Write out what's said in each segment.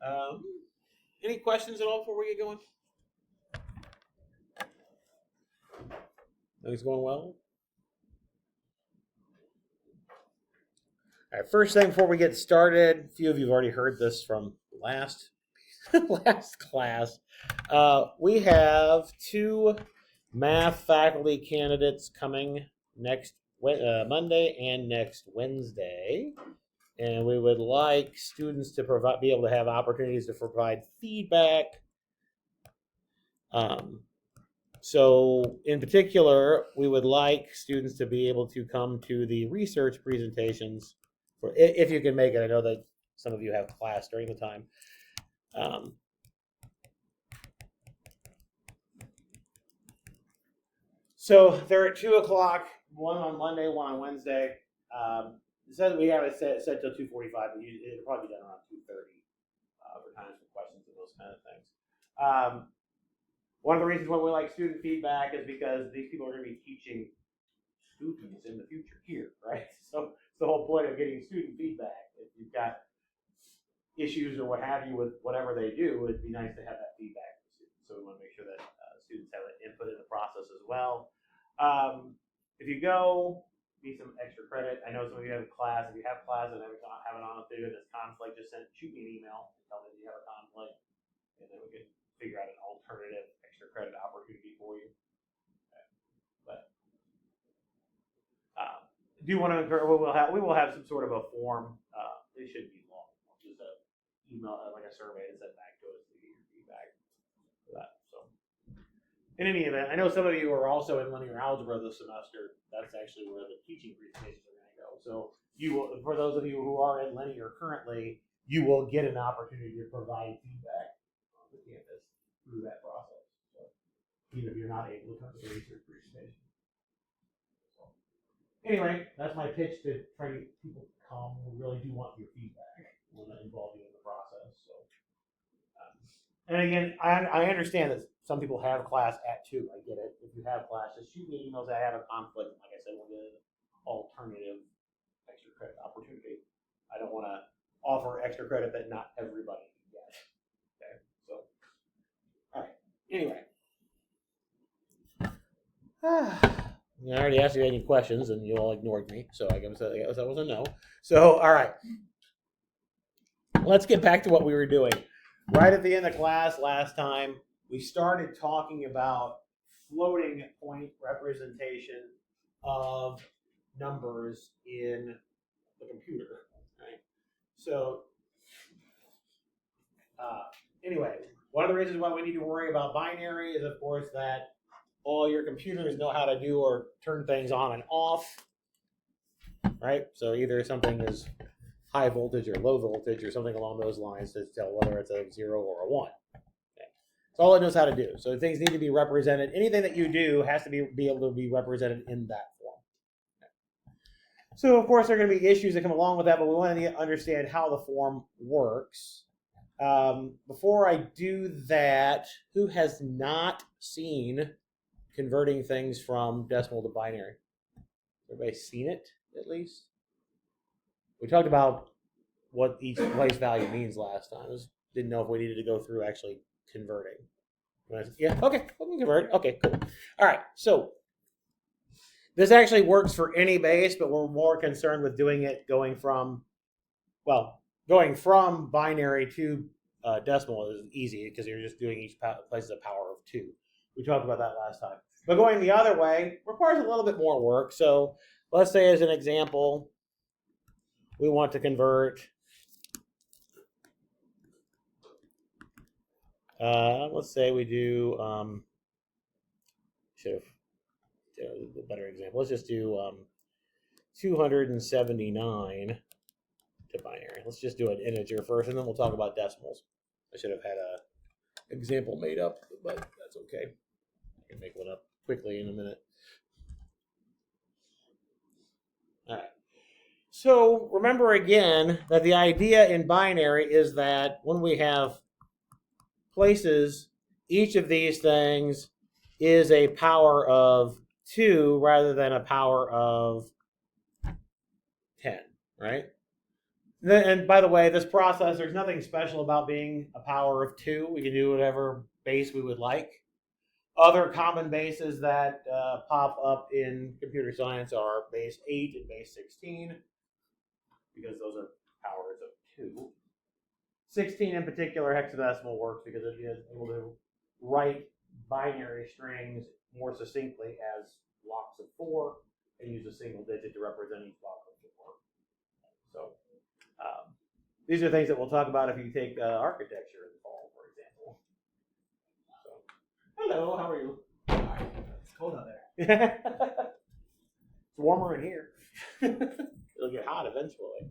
Um, any questions at all before we get going? Things going well? All right, first thing before we get started, a few of you have already heard this from last last class. We have 2 math faculty candidates coming next Monday and next Wednesday. And we would like students to be able to have opportunities to provide feedback. So in particular, we would like students to be able to come to the research presentations, if you can make it. I know that some of you have class during the time. So they're at 2 o'clock, one on Monday, one on Wednesday. It says we have it set till 2:45, but it'll probably be done around 2:30 for times for questions and those kind of things. One of the reasons why we like student feedback is because these people are going to be teaching students in the future here, right? So it's the whole point of getting student feedback. If you've got issues or what have you with whatever they do, it'd be nice to have that feedback from students. So we want to make sure that students have an input in the process as well. If you go, need some extra credit. I know some of you have class. If you have class and have it on through and it's conflict, just shoot me an email and tell me you have a conflict, and then we can figure out an alternative extra credit opportunity for you. Okay. But do want to encourage, we will have some sort of a form. It shouldn't be long. Just a email, like a survey, to send back to us to get your feedback for that. So, in any event, I know some of you are also in linear algebra this semester. That's actually where the teaching presentations are going to go. So, you will, for those of you who are in linear currently, you will get an opportunity to provide feedback on the campus through that process. So, even if you're not able to come to the research presentation. So, anyway, that's my pitch to try to get people to come who really do want your feedback. We want to involve you in the process. So, and again, I understand that some people have class at 2. I get it. If you have class, just shoot me emails. I have a conflict. Like I said, we'll get an alternative extra credit opportunity. I don't want to offer extra credit that not everybody can get. Okay, so all right. Anyway, I already asked you any questions, and you all ignored me. So I guess that was a no. So all right, let's get back to what we were doing. Right at the end of class last time, we started talking about floating point representation of numbers in the computer. Right? So, anyway, one of the reasons why we need to worry about binary is, of course, that all your computers know how to do or turn things on and off. Right? So either something is high voltage or low voltage or something along those lines to tell whether it's a 0 or a 1. Okay. That's all it knows how to do. So things need to be represented. Anything that you do has to be able to be represented in that form. Okay. So of course there are going to be issues that come along with that, but we want to understand how the form works. Before I do that, who has not seen converting things from decimal to binary? Everybody seen it at least? We talked about what each place value means last time. Just didn't know if we needed to go through actually converting. Yeah, okay, we can convert. Okay, cool. All right, so this actually works for any base, but we're more concerned with doing it going from binary to decimal is easy because you're just doing each place as a power of 2. We talked about that last time. But going the other way requires a little bit more work. So let's say as an example, we want to convert, let's say we do, should have a better example. Let's just do 279 to binary. Let's just do an integer first, and then we'll talk about decimals. I should have had an example made up, but that's okay. I can make one up quickly in a minute. All right. So remember again that the idea in binary is that when we have places, each of these things is a power of 2 rather than a power of 10, right? And by the way, this process, there's nothing special about being a power of 2. We can do whatever base we would like. Other common bases that pop up in computer science are base 8 and base 16, because those are powers of 2. 16 in particular, hexadecimal works because it is able to write binary strings more succinctly as blocks of 4 and use a single digit to represent each block of 4. So these are things that we'll talk about if you take architecture in the fall, for example. So, hello, how are you? It's cold out there. It's warmer in here. It'll get hot eventually.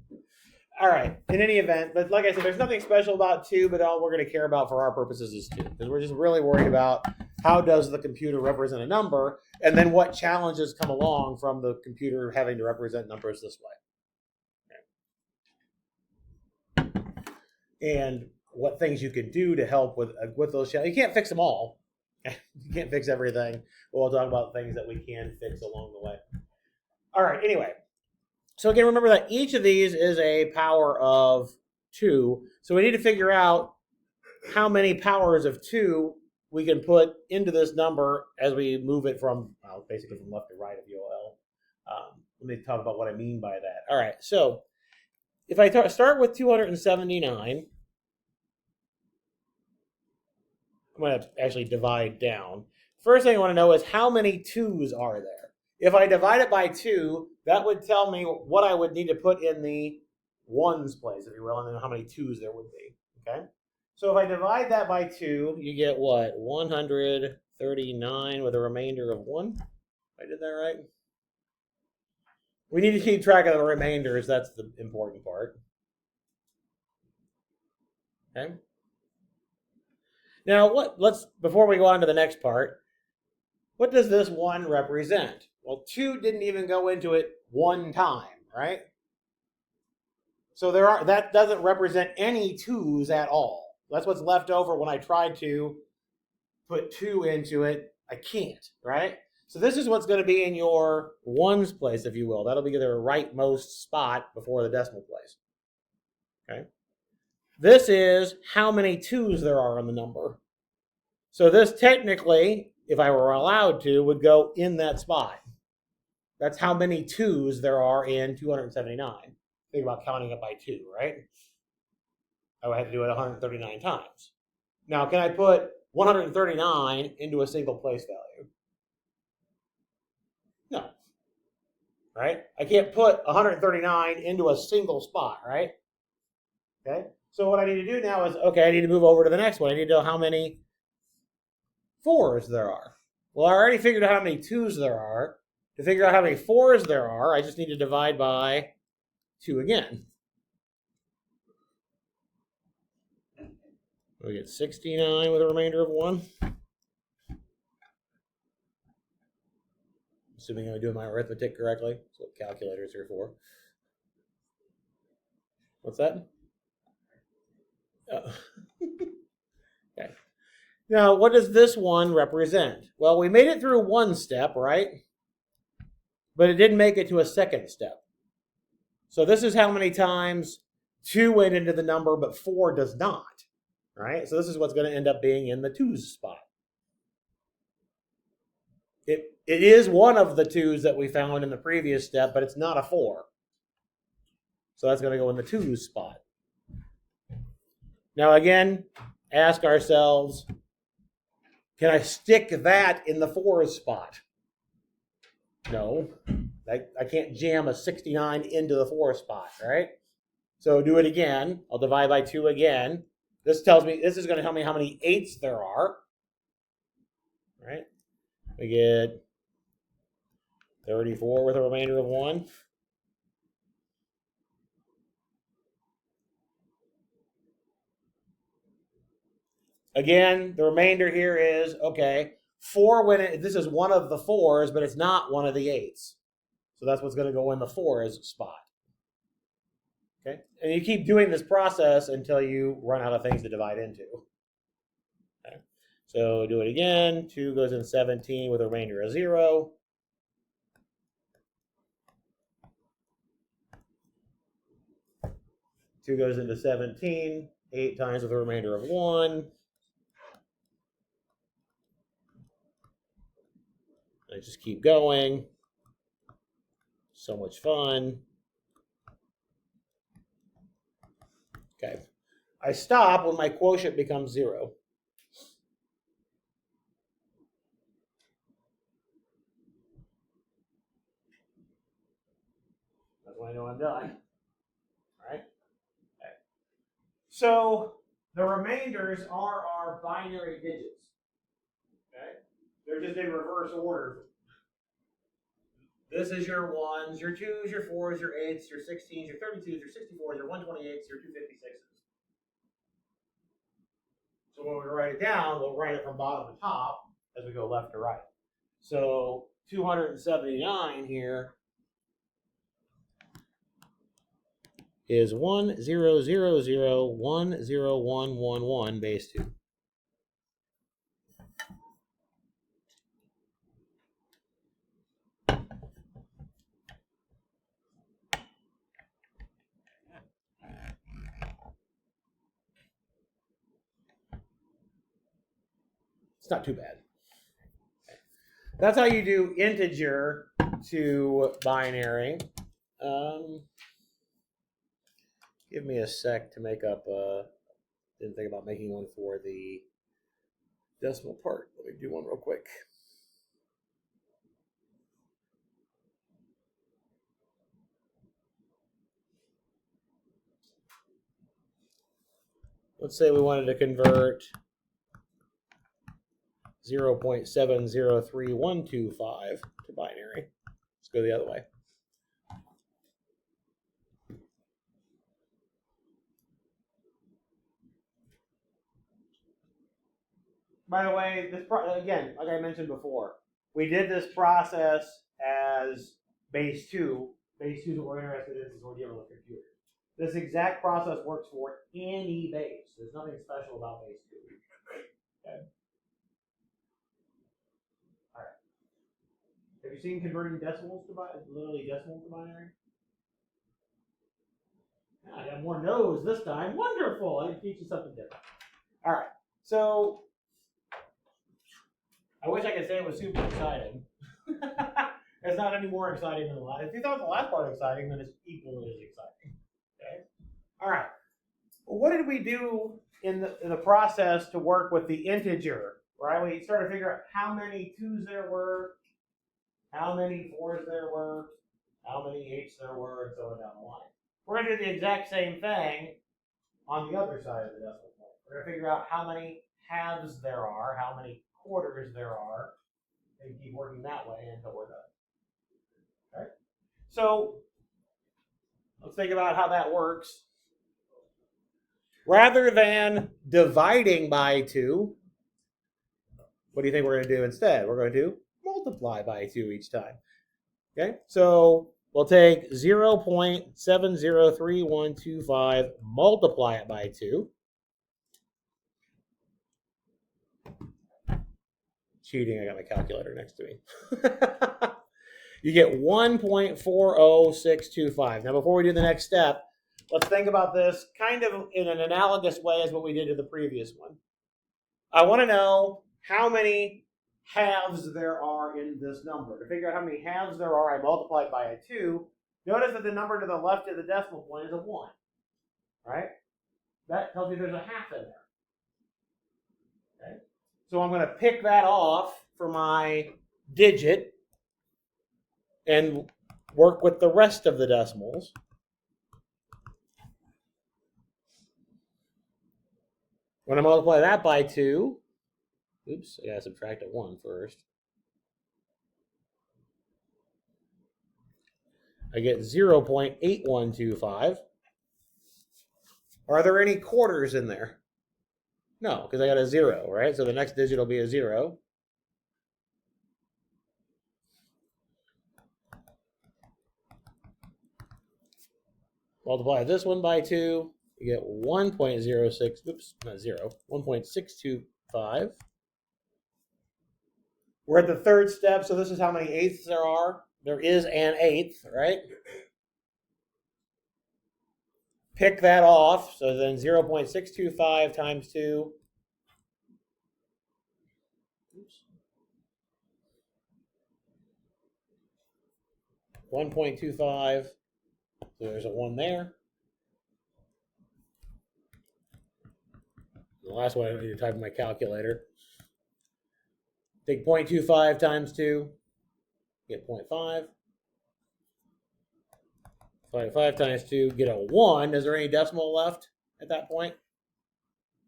All right, in any event, but like I said, there's nothing special about 2, but all we're going to care about for our purposes is 2, because we're just really worried about how does the computer represent a number, and then what challenges come along from the computer having to represent numbers this way. Okay. And what things you can do to help with those challenges. You can't fix them all. You can't fix everything, but we'll talk about things that we can fix along the way. All right, anyway. So again, remember that each of these is a power of 2. So we need to figure out how many powers of 2 we can put into this number as we move it from, well, basically from left to right, if you will. Let me talk about what I mean by that. All right, so if I start with 279, I'm going to actually divide down. First thing I want to know is how many 2s are there? If I divide it by 2, that would tell me what I would need to put in the 1s place, if you will, and then how many 2s there would be. Okay? So if I divide that by 2, you get what? 139 with a remainder of 1? I did that right? We need to keep track of the remainders. That's the important part. Okay? Now, before we go on to the next part, what does this 1 represent? Well, 2 didn't even go into it one time, right? So that doesn't represent any 2s at all. That's what's left over when I tried to put 2 into it. I can't, right? So this is what's going to be in your 1s place, if you will. That'll be the rightmost spot before the decimal place. Okay? This is how many 2s there are in the number. So this technically, if I were allowed to, would go in that spot. That's how many 2s there are in 279. Think about counting it by 2, right? I would have to do it 139 times. Now, can I put 139 into a single place value? No. Right? I can't put 139 into a single spot, right? Okay? So what I need to do now is, okay, I need to move over to the next one. I need to know how many 4s there are. Well, I already figured out how many 2s there are. To figure out how many 4s there are, I just need to divide by 2 again. We get 69 with a remainder of 1. Assuming I'm doing my arithmetic correctly. That's what calculators are for. What's that? Oh. Okay. Now, what does this 1 represent? Well, we made it through 1 step, right? But it didn't make it to a second step. So this is how many times 2 went into the number, but 4 does not. Right? So this is what's going to end up being in the 2s spot. It is one of the 2s that we found in the previous step, but it's not a 4. So that's going to go in the 2s spot. Now again, ask ourselves, can I stick that in the 4s spot? No. I can't jam a 69 into the 4 spot, right? So do it again. I'll divide by 2 again. This is going to tell me how many 8s there are. Right? We get 34 with a remainder of 1. Again, the remainder here is, okay, 4 this is one of the 4s, but it's not one of the 8s. So that's what's going to go in the 4s spot. Okay? And you keep doing this process until you run out of things to divide into. Okay? So do it again. 2 goes in 17 with a remainder of 0. 2 goes into 17. 8 times with a remainder of 1. I just keep going. So much fun. Okay. I stop when my quotient becomes 0. That's when I know I'm done. All right? Okay. So the remainders are our binary digits. Okay? They're just in reverse order. This is your 1s, your 2s, your 4s, your 8s, your 16s, your 32s, your 64s, your 128s, your 256s. So when we write it down, we'll write it from bottom to top as we go left to right. So 279 here is 10001011 base 2. It's not too bad. That's how you do integer to binary. Give me a sec to make up. Didn't think about making one for the decimal part. Let me do one real quick. Let's say we wanted to convert 0.703125 to binary. Let's go the other way. By the way, this again, like I mentioned before, we did this process as base 2. Base 2 is what we're interested in since we're dealing with computers. This exact process works for any base. There's nothing special about base 2. Okay. All right. Have you seen converting decimals to literally decimals to binary? I got more no's this time. Wonderful. I can teach you something different. All right. So I wish I could say it was super exciting. It's not any more exciting than the last. If you thought the last part exciting, then it's equally as exciting. Okay. All right. Well, what did we do in the process to work with the integer? Right. We started to figure out how many 2's there were, how many 4's there were, how many 8's there were, and so on down the line. We're going to do the exact same thing on the other side of the decimal point. We're going to figure out how many halves there are, how many quarters there are, and keep working that way until we're done. Okay? So let's think about how that works. Rather than dividing by 2, what do you think we're going to do instead? We're going to multiply by 2 each time. Okay? So we'll take 0.703125, multiply it by 2. Cheating, I got my calculator next to me. You get 1.40625. Now, before we do the next step, let's think about this kind of in an analogous way as what we did to the previous one. I want to know how many halves there are in this number. To figure out how many halves there are, I multiply it by a 2. Notice that the number to the left of the decimal point is a 1. Right? That tells me there's a half in there. Okay? So I'm going to pick that off for my digit and work with the rest of the decimals. When I multiply that by 2, oops, I got to subtract a 1 first. I get 0.8125. Are there any quarters in there? No, because I got a 0, right? So the next digit will be a 0. Multiply this one by 2, you get 1.06, oops, not 0, 1.625. We're at the third step, so this is how many eighths there are. There is an eighth, right? pick that off. So then 0.625 times 2. Oops. 1.25. So there's a 1 there. The last one I need to type in my calculator. Take 0.25 times 2. Get 0.5. 5 times 2, get a 1. Is there any decimal left at that point?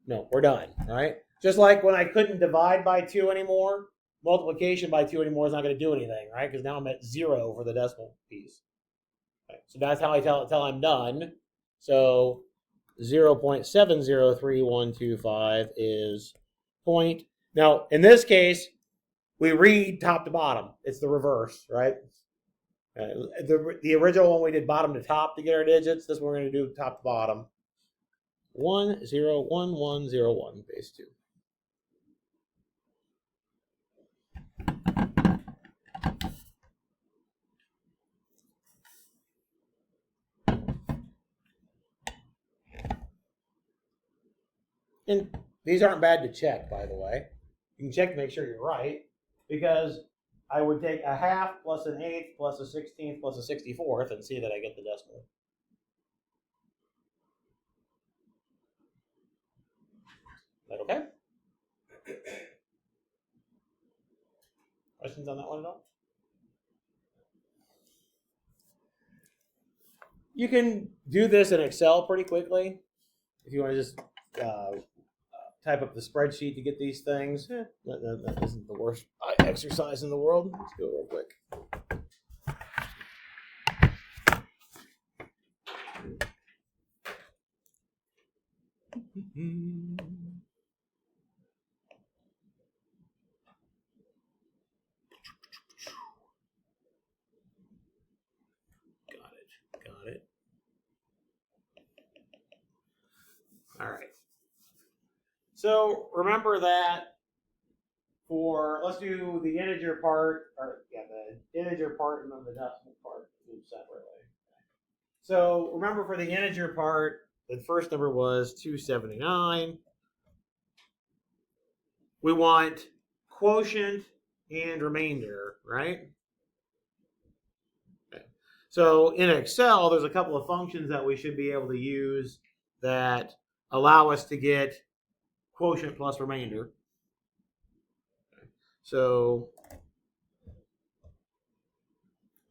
No, we're done, right? Just like when I couldn't divide by 2 anymore, multiplication by 2 anymore is not going to do anything, right? Because now I'm at 0 for the decimal piece. Okay, so that's how I tell I'm done. So 0.703125 is point. Now, in this case, we read top to bottom. It's the reverse, right? The original one we did bottom to top to get our digits. This one we're going to do top to bottom. 101101 base 2. And these aren't bad to check, by the way. You can check to make sure you're right, because I would take a half plus an eighth plus a 16th plus a 64th and see that I get the decimal. Is that okay? Questions on that one at all? You can do this in Excel pretty quickly. If you want to just type up the spreadsheet to get these things. That isn't the worst exercise in the world. Let's go real quick. Got it. All right. So remember that let's do the integer part, the integer part and then the decimal part separately. So remember for the integer part, the first number was 279. We want quotient and remainder, right? Okay. So in Excel, there's a couple of functions that we should be able to use that allow us to get quotient plus remainder. Okay. So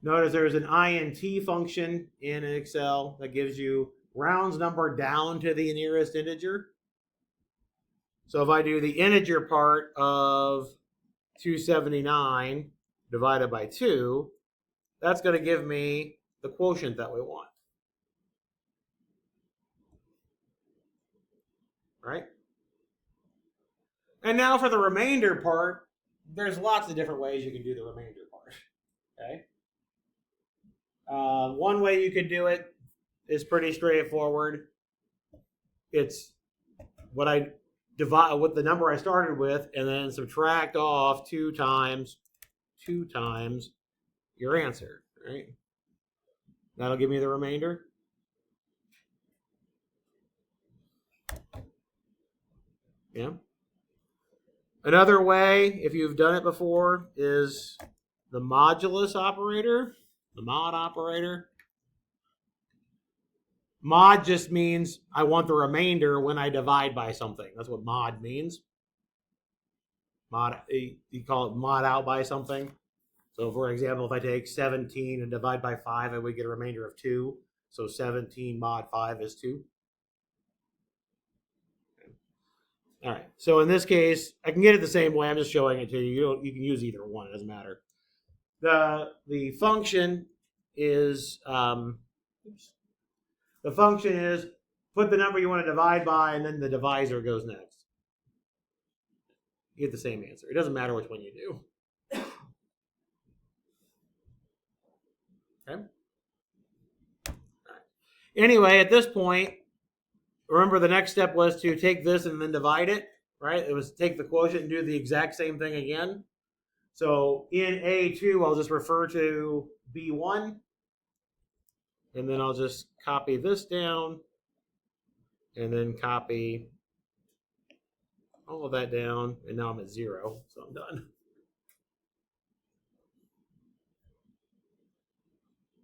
notice there's an int function in Excel that gives you rounds number down to the nearest integer. So if I do the integer part of 279 divided by 2, that's going to give me the quotient that we want. Right? And now for the remainder part, there's lots of different ways you can do the remainder part. Okay? One way you could do it is pretty straightforward. It's what I divide with the number I started with, and then subtract off 2 times your answer, right? That'll give me the remainder. Yeah. Another way, if you've done it before, is the modulus operator, the mod operator. Mod just means I want the remainder when I divide by something. That's what mod means. Mod, you call it mod out by something. So for example, if I take 17 and divide by 5, I would get a remainder of 2. So 17 mod 5 is 2. All right. So in this case, I can get it the same way. I'm just showing it to you. You can use either one. It doesn't matter. The function is put the number you want to divide by, and then the divisor goes next. You get the same answer. It doesn't matter which one you do. Okay. All right. Anyway, at this point, remember the next step was to take this and then divide it, right? It was take the quotient and do the exact same thing again. So in A2, I'll just refer to B1. And then I'll just copy this down and then copy all of that down, and now I'm at 0, so I'm done.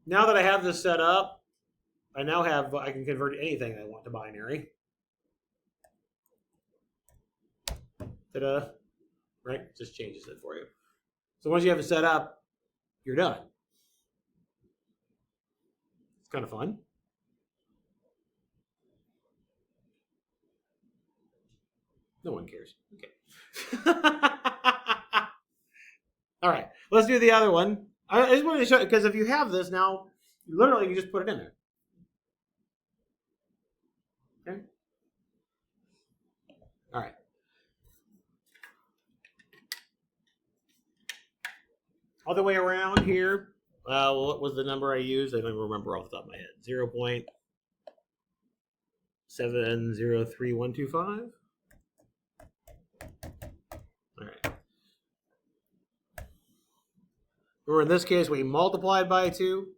Now that I have this set up, I can convert anything I want to binary. Ta-da! Right? Just changes it for you. So once you have it set up, you're done. It's kind of fun. No one cares. Okay. All right. Let's do the other one. I just wanted to show you, because if you have this now, literally you just put it in there. Okay. All right. Other way around here, what was the number I used? I don't even remember off the top of my head. 0.703125. All right. Remember, in this case, we multiplied by 2.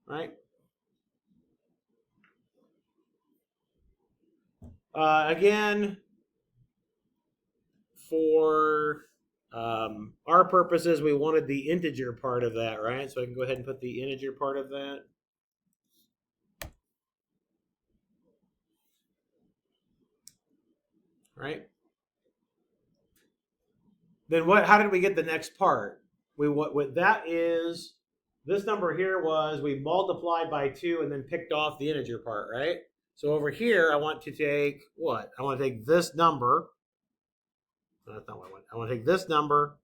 Right? Again, for our purposes, we wanted the integer part of that, right? So I can go ahead and put the integer part of that. Right? Then how did we get the next part? What that is, this number here was we multiplied by 2 and then picked off the integer part, right? So over here, I want to take what? I want to take this number. That's not what I want. I want to take this number.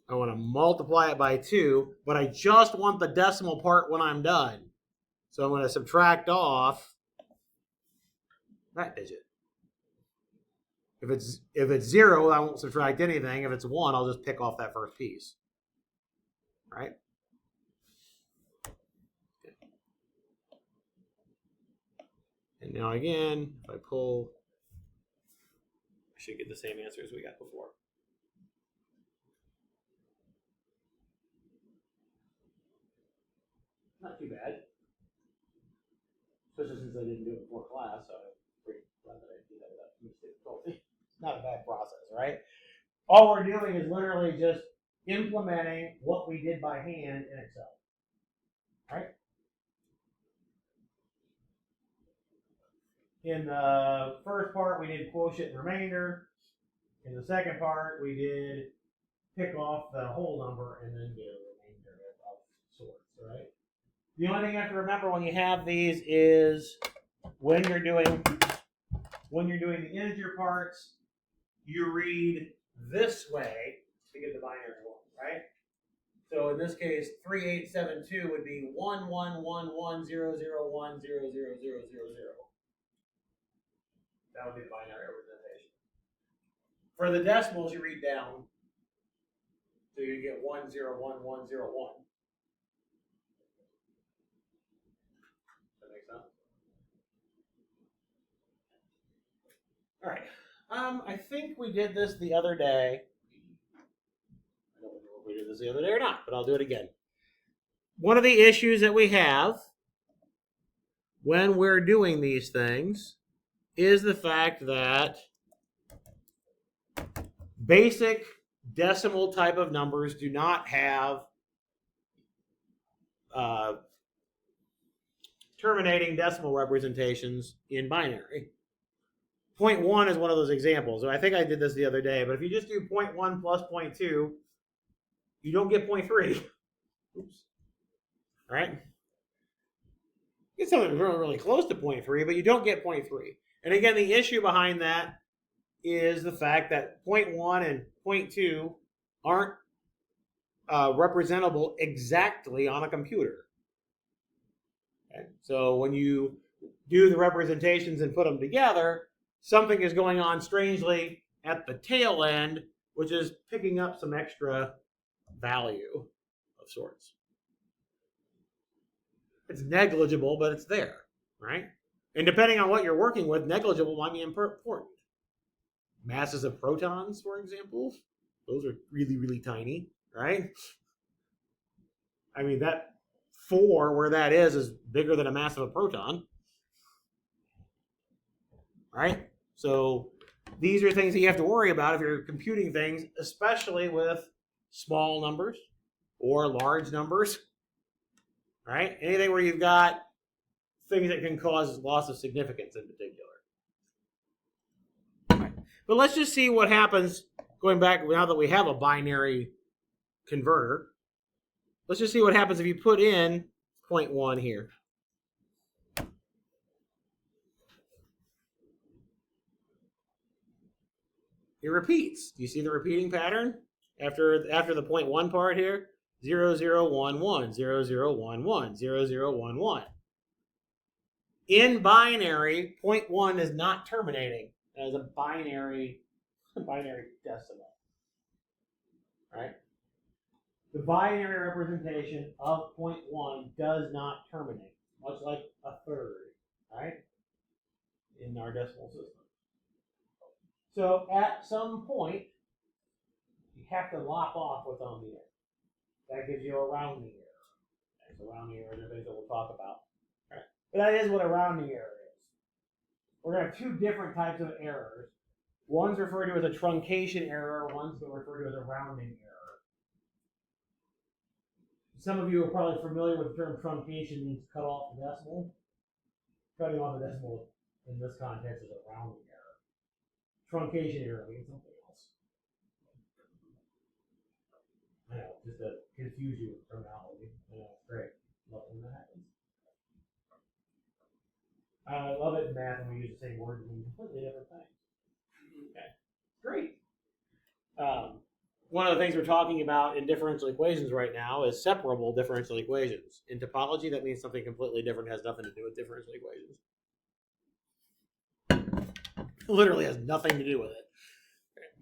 I want to multiply it by 2, but I just want the decimal part when I'm done. So I'm going to subtract off that digit. If it's 0, I won't subtract anything. If it's 1, I'll just pick off that first piece. Right? Okay. And now again, if I pull, I should get the same answer as we got before. Not too bad. Especially since I didn't do it before class, so I'm pretty glad that I did that without mistake. It's not a bad process, right? All we're doing is literally just implementing what we did by hand in Excel. Right? In the first part, we did quotient and remainder. In the second part, we did pick off the whole number and then get a remainder of sorts, right? The only thing you have to remember when you have these is when you're doing the integer parts, you read this way to get the binary one, right? So in this case, 3872 would be 111100100000. That would be the binary representation. For the decimals, you read down, so you get 101101. That makes sense. All right. I think we did this the other day. I don't know if we did this the other day or not, but I'll do it again. One of the issues that we have when we're doing these things is the fact that basic decimal type of numbers do not have terminating decimal representations in binary. 0.1 is one of those examples. I think I did this the other day, but if you just do 0.1 plus 0.2, you don't get 0.3. Oops. All right? You get something really close to 0.3, but you don't get 0.3. And again, the issue behind that is the fact that 0.1 and 0.2 aren't representable exactly on a computer. Okay? So when you do the representations and put them together, something is going on strangely at the tail end, which is picking up some extra value of sorts. It's negligible, but it's there, right? And depending on what you're working with, negligible might be important. Masses of protons, for example, those are really, really tiny, right? I mean, that 4, where that is bigger than a mass of a proton. Right? So these are things that you have to worry about if you're computing things, especially with small numbers or large numbers. Right? Anything where you've got things that can cause loss of significance in particular. Right. But let's just see what happens going back now that we have a binary converter. Let's just see what happens if you put in 0.1 here. It repeats. Do you see the repeating pattern after the 0.1 part here? 0, 0, 1, 1, 0, 0, 1, 1, 0, 0, 1, 1. In binary, 0.1 is not terminating as a binary decimal. Right? The binary representation of 0.1 does not terminate, much like a third, right? In our decimal system. So at some point, you have to lop off what's on the end. That gives you a rounding error. Okay, so rounding error is things that we'll talk about. Right. But that is what a rounding error is. We're going to have two different types of errors. One's referred to as a truncation error, one's referred to as a rounding error. Some of you are probably familiar with the term truncation means cut off the decimal. Cutting off the decimal in this context is a rounding error. Truncation error means something else. I know, just to confuse you with terminology. I know, it's great. Love when that happens. I love it in math when we use the same word to mean completely different things. Okay, great. One of the things we're talking about in differential equations right now is separable differential equations. In topology, that means something completely different, has nothing to do with differential equations. It literally has nothing to do with it,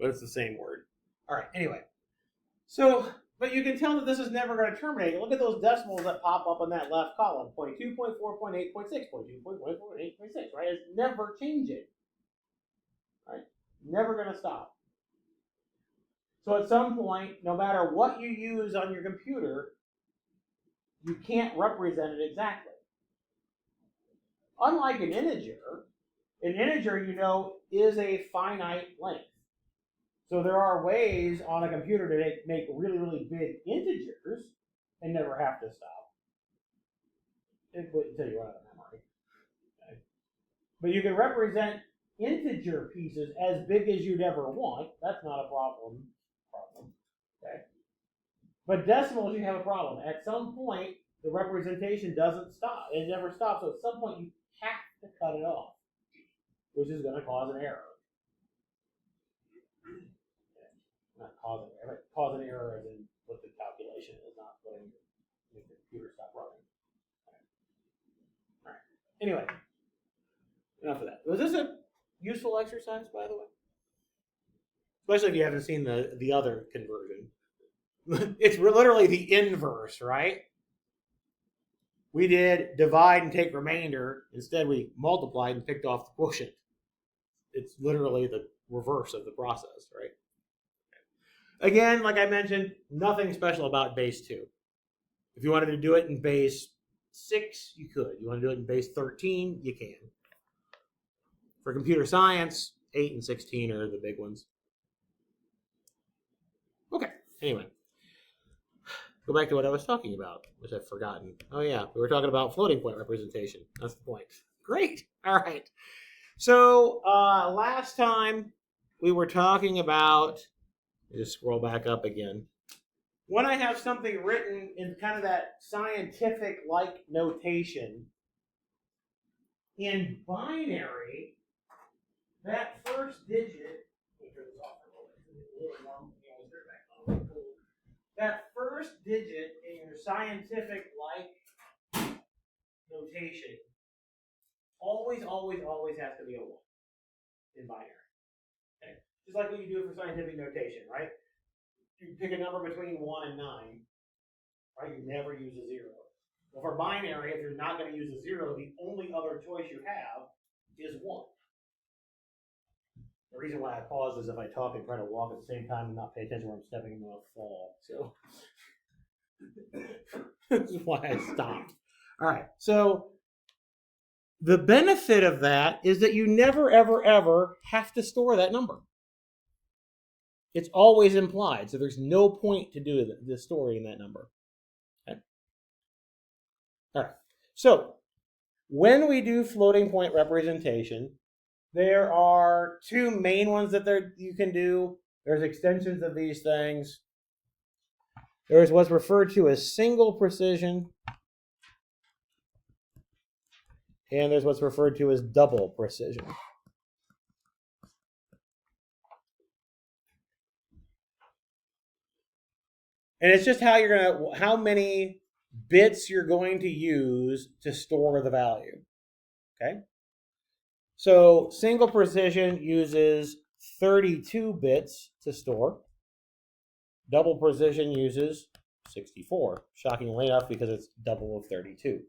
but it's the same word. All right, anyway. So, but you can tell that this is never going to terminate. Look at those decimals that pop up in that left column. 0.2, 0.4, 0.8, 0.6, 0.2, 0.4, 0.8, 0.6, right? It's never changing. Right? Never going to stop. So at some point, no matter what you use on your computer, you can't represent it exactly. Unlike an integer, you know, is a finite length. So there are ways on a computer to make really, really big integers and never have to stop. Until you run out of memory. Okay. But you can represent integer pieces as big as you'd ever want. That's not a problem. Okay. But decimals, you have a problem. At some point, the representation doesn't stop. It never stops. So at some point, you have to cut it off, which is going to cause an error. Not cause an error, but cause an error as in what the calculation is, not letting the computer stop running. All right. Anyway, enough of that. Was this a useful exercise, by the way? Especially if you haven't seen the other conversion. It's literally the inverse, right? We did divide and take remainder. Instead, we multiplied and picked off the quotient. It's literally the reverse of the process, right? Again, like I mentioned, nothing special about base 2. If you wanted to do it in base 6, you could. You want to do it in base 13, you can. For computer science, 8 and 16 are the big ones. Okay, anyway. Go back to what I was talking about, which I've forgotten. Oh yeah, we were talking about floating point representation. That's the point. Great. All right. So last time we were talking about, just scroll back up again. When I have something written in kind of that scientific-like notation, in binary, that first digit, that first digit in your scientific-like notation always has to be a 1 in binary. Okay? Just like what you do for scientific notation, right? You pick a number between 1 and 9, right? You never use a 0. Well, for binary, if you're not going to use a 0, the only other choice you have is 1. The reason why I pause is if I talk and try to walk at the same time and not pay attention where I'm stepping, I'm going to fall. So That's why I stopped. All right. So the benefit of that is that you never, ever, ever have to store that number. It's always implied. So there's no point to do the storing that number. Okay. All right. So when we do floating point representation, there are two main ones that you can do. There's extensions of these things. There's what's referred to as single precision, and there's what's referred to as double precision. And it's just how many bits you're going to use to store the value. Okay? So single precision uses 32 bits to store. Double precision uses 64. Shockingly enough, because it's double of 32.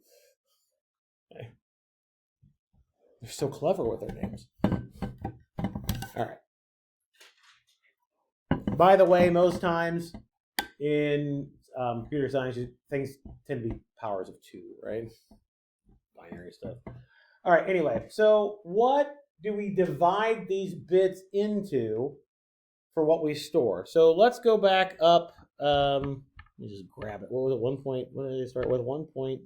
Okay. They're so clever with their names. All right. By the way, most times in computer science, things tend to be powers of 2, right? Binary stuff. All right, anyway, so what do we divide these bits into for what we store? So let's go back up. Let me just grab it. What was it? What did I start with? 1.000. Okay.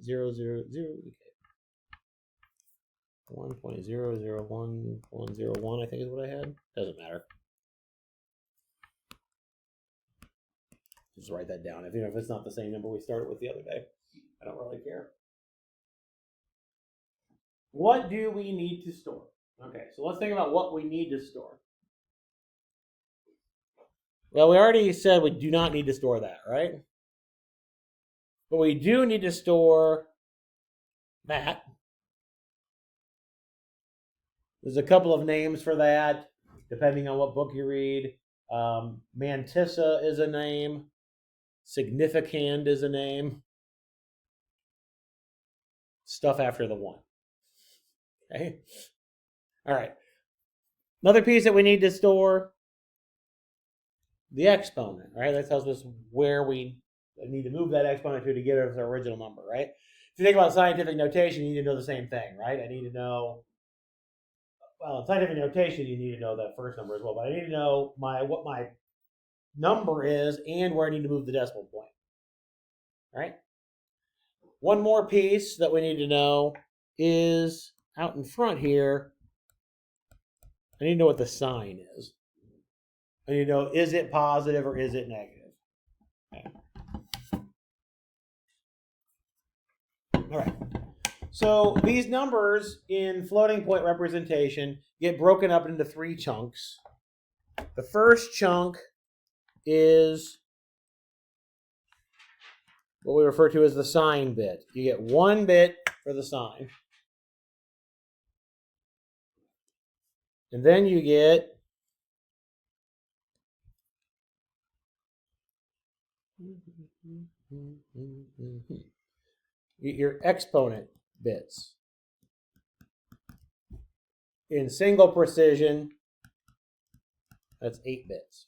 1.001101, I think is what I had. Doesn't matter. Just write that down. If it's not the same number we started with the other day, I don't really care. What do we need to store? Okay, so let's think about what we need to store. Well, we already said we do not need to store that, right? But we do need to store that. There's a couple of names for that, depending on what book you read. Mantissa is a name. Significand is a name. Stuff after the 1. Okay. All right. Another piece that we need to store, the exponent, right? That tells us where we need to move that exponent to get us our original number, right? If you think about scientific notation, you need to know the same thing, right? I need to know, well, in scientific notation, you need to know that first number as well, but I need to know what my number is and where I need to move the decimal point, right? One more piece that we need to know is out in front here, I need to know what the sign is. I need to know, is it positive or is it negative? Okay. All right. So these numbers in floating point representation get broken up into 3 chunks. The first chunk is what we refer to as the sign bit. You get 1 bit for the sign. And then you get your exponent bits. In single precision, that's 8 bits.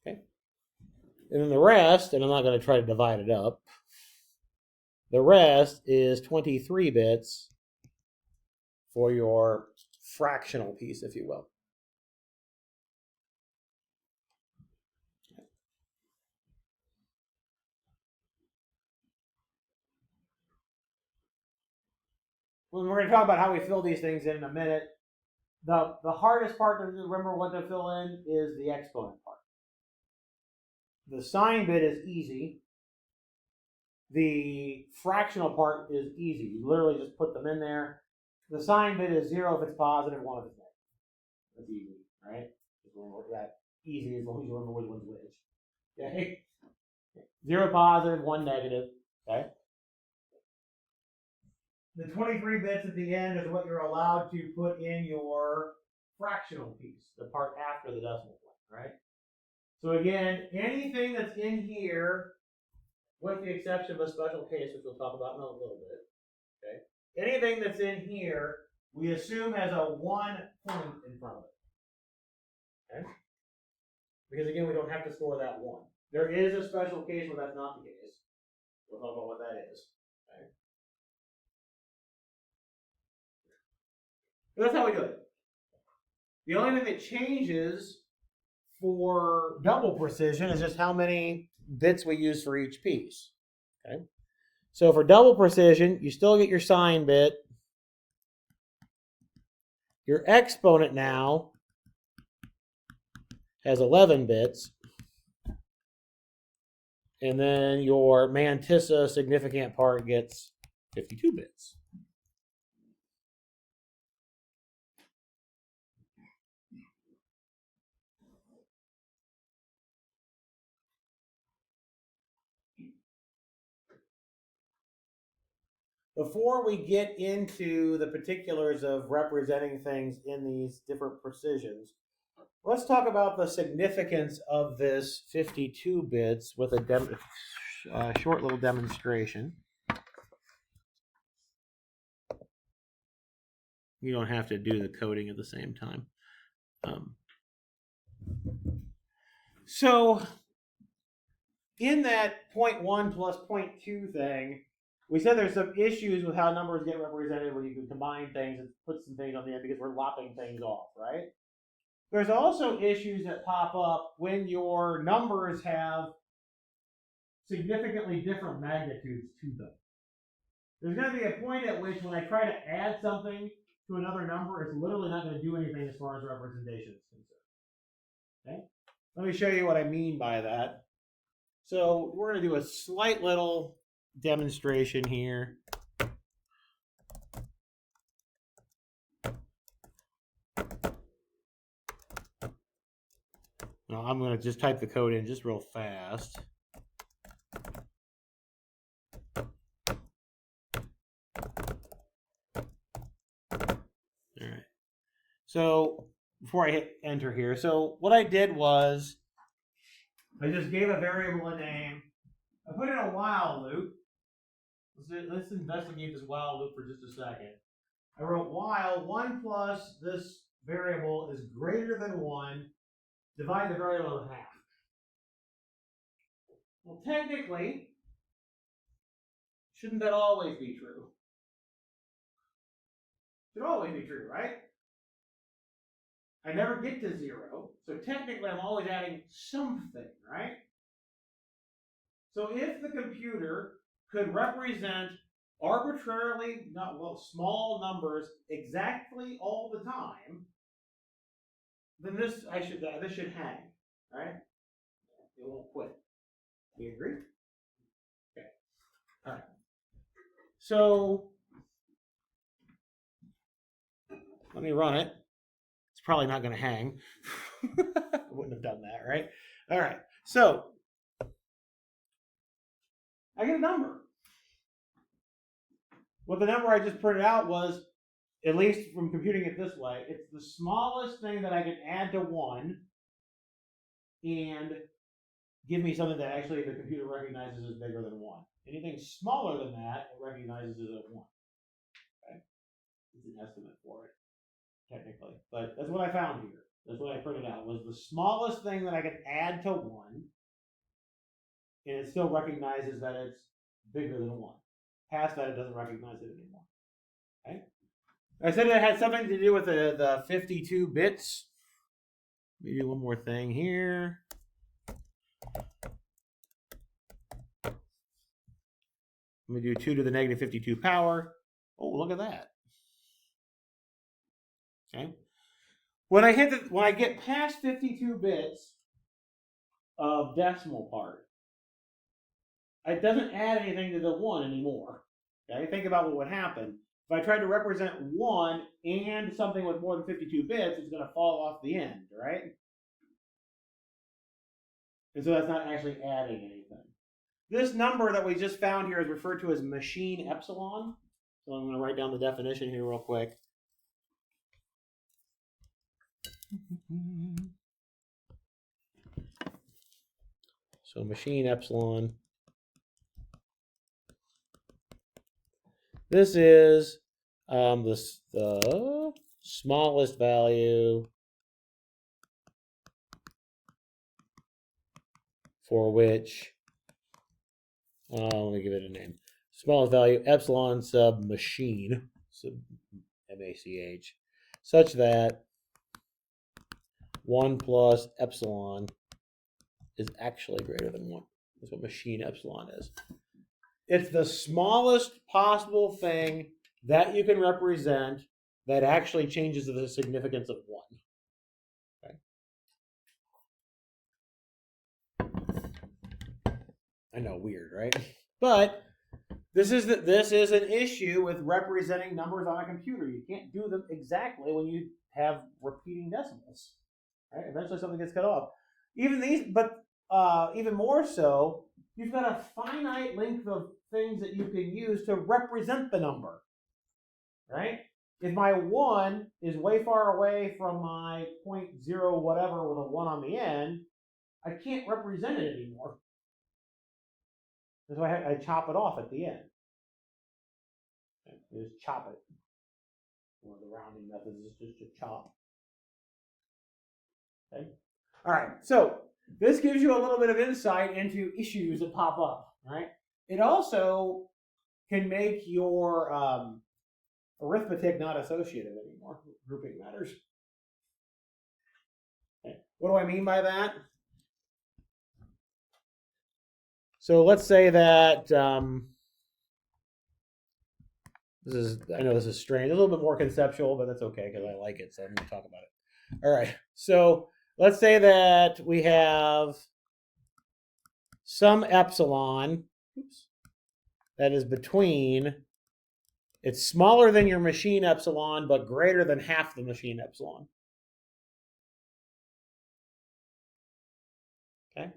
Okay. And then the rest, and I'm not going to try to divide it up, the rest is 23 bits for your fractional piece, if you will. When we're going to talk about how we fill these things in a minute, the hardest part to remember what to fill in is the exponent part. The sign bit is easy. The fractional part is easy. You literally just put them in there. The sign bit is 0 if it's positive, 1 if it's negative. That's easy, right? Just remember that easy as long as you remember which one's which. Okay? 0 positive, 1 negative. Okay? The 23 bits at the end is what you're allowed to put in your fractional piece, the part after the decimal point, right? So again, anything that's in here, with the exception of a special case, which we'll talk about in a little bit, okay? Anything that's in here we assume has a 1 point in front of it. Okay? Because again, we don't have to store that 1. There is a special case where that's not the case. We'll talk about what that is. Okay? But that's how we do it. The only thing that changes for double precision is just how many bits we use for each piece. Okay? So for double precision, you still get your sign bit. Your exponent now has 11 bits. And then your mantissa significant part gets 52 bits. Before we get into the particulars of representing things in these different precisions, let's talk about the significance of this 52 bits with a short little demonstration. You don't have to do the coding at the same time. So in that 0.1 plus 0.2 thing, we said there's some issues with how numbers get represented when you can combine things and put some things on the end because we're lopping things off, right? There's also issues that pop up when your numbers have significantly different magnitudes to them. There's going to be a point at which when I try to add something to another number, it's literally not going to do anything as far as representation is concerned. Okay? Let me show you what I mean by that. So we're going to do a slight little demonstration here. Now I'm going to just type the code in just real fast. All right. So before I hit enter here, so what I did was I just gave a variable a name. I put in a while loop. Let's investigate this while loop for just a second. I wrote while 1 plus this variable is greater than 1, divide the variable in half. Well, technically, shouldn't that always be true? Should always be true, right? I never get to 0, so technically I'm always adding something, right? So if the computer could represent arbitrarily, small numbers exactly all the time, then this should hang, right? It won't quit. We agree? Okay. All right. So let me run it. It's probably not going to hang. I wouldn't have done that, right? All right. So I get a number. What the number I just printed out was, at least from computing it this way, it's the smallest thing that I can add to 1 and give me something that actually the computer recognizes as bigger than 1. Anything smaller than that, it recognizes as a 1. Okay? It's an estimate for it, technically. But that's what I found here. That's what I printed out, was the smallest thing that I could add to 1, and it still recognizes that it's bigger than 1. Past that, it doesn't recognize it anymore. Okay? I said it had something to do with the 52 bits. Let me do one more thing here. Let me do 2 to the negative 52 power. Oh, look at that. Okay. When I get past 52 bits of decimal part, it doesn't add anything to the 1 anymore. Okay, think about what would happen. If I tried to represent 1 and something with more than 52 bits, it's going to fall off the end, right? And so that's not actually adding anything. This number that we just found here is referred to as machine epsilon. So I'm going to write down the definition here real quick. So machine epsilon. This is the smallest value for which, let me give it a name. Smallest value epsilon sub machine, sub MACH, such that 1 plus epsilon is actually greater than 1. That's what machine epsilon is. It's the smallest possible thing that you can represent that actually changes the significance of 1. Okay. I know, weird, right? But this is an issue with representing numbers on a computer. You can't do them exactly when you have repeating decimals. Right? Eventually something gets cut off. Even more so, you've got a finite length of things that you can use to represent the number. Right? If my 1 is way far away from my 0.0 whatever with a 1 on the end, I can't represent it anymore. So I chop it off at the end. Okay, just chop it. One of the rounding methods is just to chop. Okay. All right. So this gives you a little bit of insight into issues that pop up. Right. It also can make your arithmetic not associative anymore. Grouping matters. Okay. What do I mean by that? So let's say that I know this is strange, a little bit more conceptual, but that's okay because I like it, so I'm going to talk about it. All right, so let's say that we have some epsilon that is between, it's smaller than your machine epsilon, but greater than half the machine epsilon. Okay.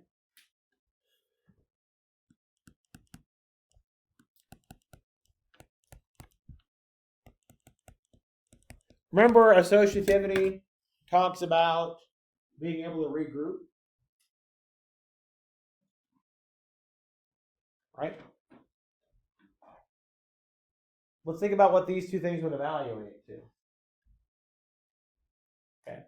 Remember, associativity talks about being able to regroup, right? Let's think about what these two things would evaluate to. Okay.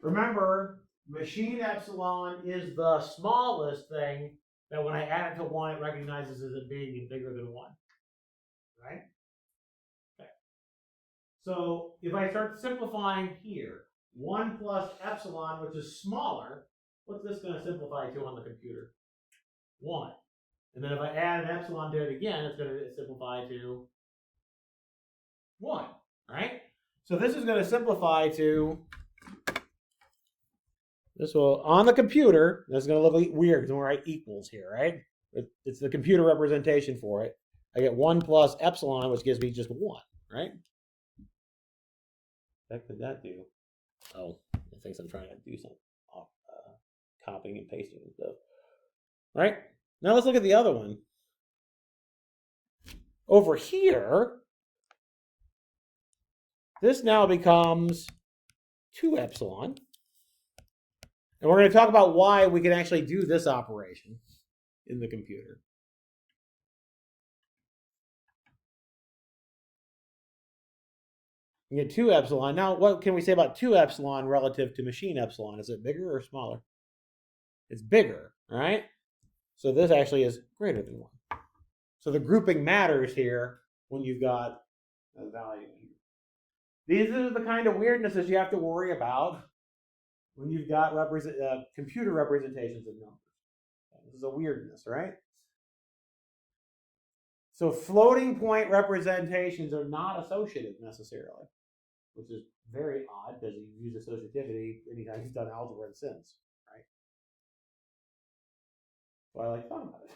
Remember, machine epsilon is the smallest thing that when I add it to 1, it recognizes as it being bigger than 1, right? Okay. So if I start simplifying here, 1 plus epsilon, which is smaller, what's this going to simplify to on the computer? 1. And then if I add an epsilon to it again, it's going to simplify to 1, right? So this is going to simplify to, this will, on the computer, that's going to look weird because we're write equals here, right? It's the computer representation for it. I get 1 plus epsilon, which gives me just 1, right? What could that do? Oh, it thinks I'm trying to do some copying and pasting and stuff. Right? Now let's look at the other one. Over here, this now becomes 2 epsilon. And we're going to talk about why we can actually do this operation in the computer. You get 2 epsilon. Now, what can we say about 2 epsilon relative to machine epsilon? Is it bigger or smaller? It's bigger, right? So this actually is greater than 1. So the grouping matters here when you've got a value here. These are the kind of weirdnesses you have to worry about when you've got computer representations of numbers. This is a weirdness, right? So floating point representations are not associative necessarily, which is very odd because you use associativity anytime you've done algebra since, right? So I like thought about it.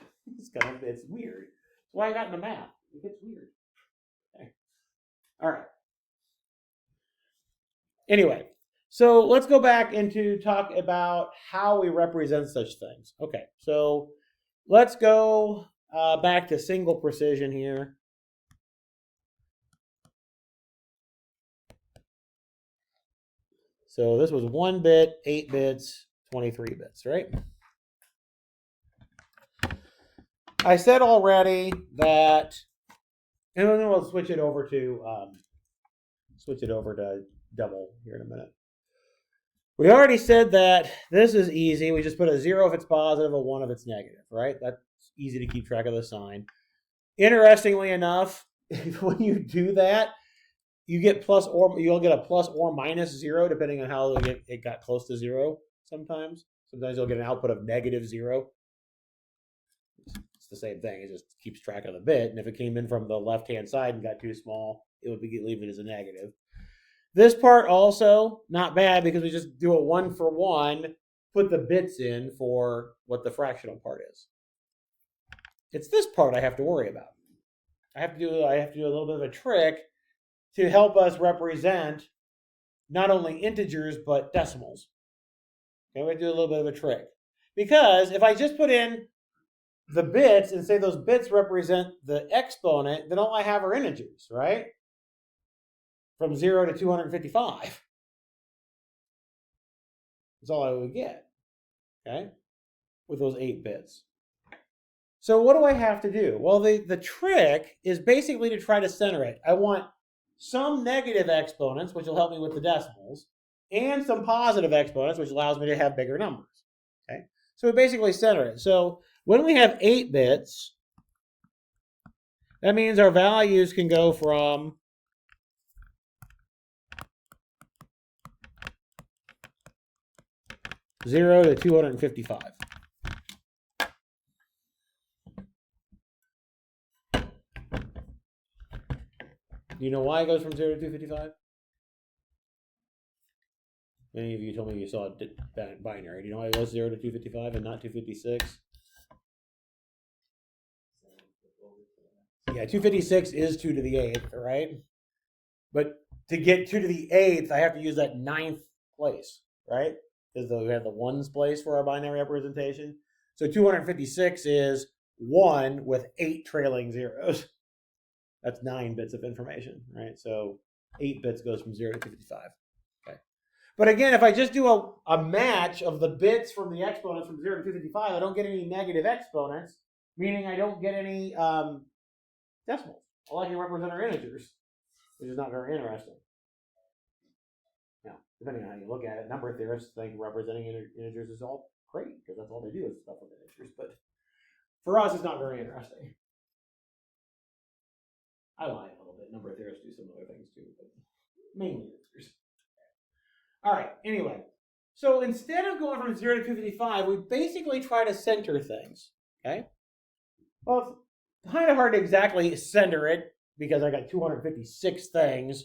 It's weird. That's why I got into math. It gets weird. Okay. All right. Anyway, so let's go back into talk about how we represent such things. Okay, so let's go back to single precision here. So this was 1 bit, 8 bits, 23 bits, right? I said already that And then we'll switch it over to double here in a minute. We already said that this is easy. We just put a 0 if it's positive, a 1 if it's negative, right? That's easy to keep track of the sign. Interestingly enough, when you do that, you'll get a plus or minus 0 depending on how it got close to 0 sometimes. Sometimes you'll get an output of negative 0. It's the same thing. It just keeps track of the bit. And if it came in from the left-hand side and got too small, it would leave it as a negative. This part also, not bad because we just do a 1 for 1, put the bits in for what the fractional part is. It's this part I have to worry about. I have to do a little bit of a trick to help us represent not only integers but decimals. Okay, we have to do a little bit of a trick. Because if I just put in the bits and say those bits represent the exponent, then all I have are integers, right? From 0 to 255. That's all I would get, okay, with those 8 bits. So what do I have to do? Well, the trick is basically to try to center it. I want some negative exponents, which will help me with the decimals, and some positive exponents, which allows me to have bigger numbers, okay? So we basically center it. So when we have 8 bits, that means our values can go from 0 to 255. Do you know why it goes from 0 to 255? Many of you told me you saw a binary. Do you know why it goes 0 to 255 and not 256? Yeah, 256 is 2 to the 8th, right? But to get 2 to the 8th, I have to use that 9th place, right? Because we have the ones place for our binary representation. So 256 is 1 with 8 trailing zeros. That's 9 bits of information, right? So 8 bits goes from 0 to 255. Okay. But again, if I just do a match of the bits from the exponents from 0 to 255, I don't get any negative exponents, meaning I don't get any decimals. All I can represent are integers, which is not very interesting. Now, depending on how you look at it, number theorists think representing integers is all great because that's all they do is stuff with integers. But for us, it's not very interesting. I lie a little bit. Number theorists do some other things too, but mainly integers. All right, anyway. So instead of going from 0 to 255, we basically try to center things, okay? Well, it's kind of hard to exactly center it because I got 256 things,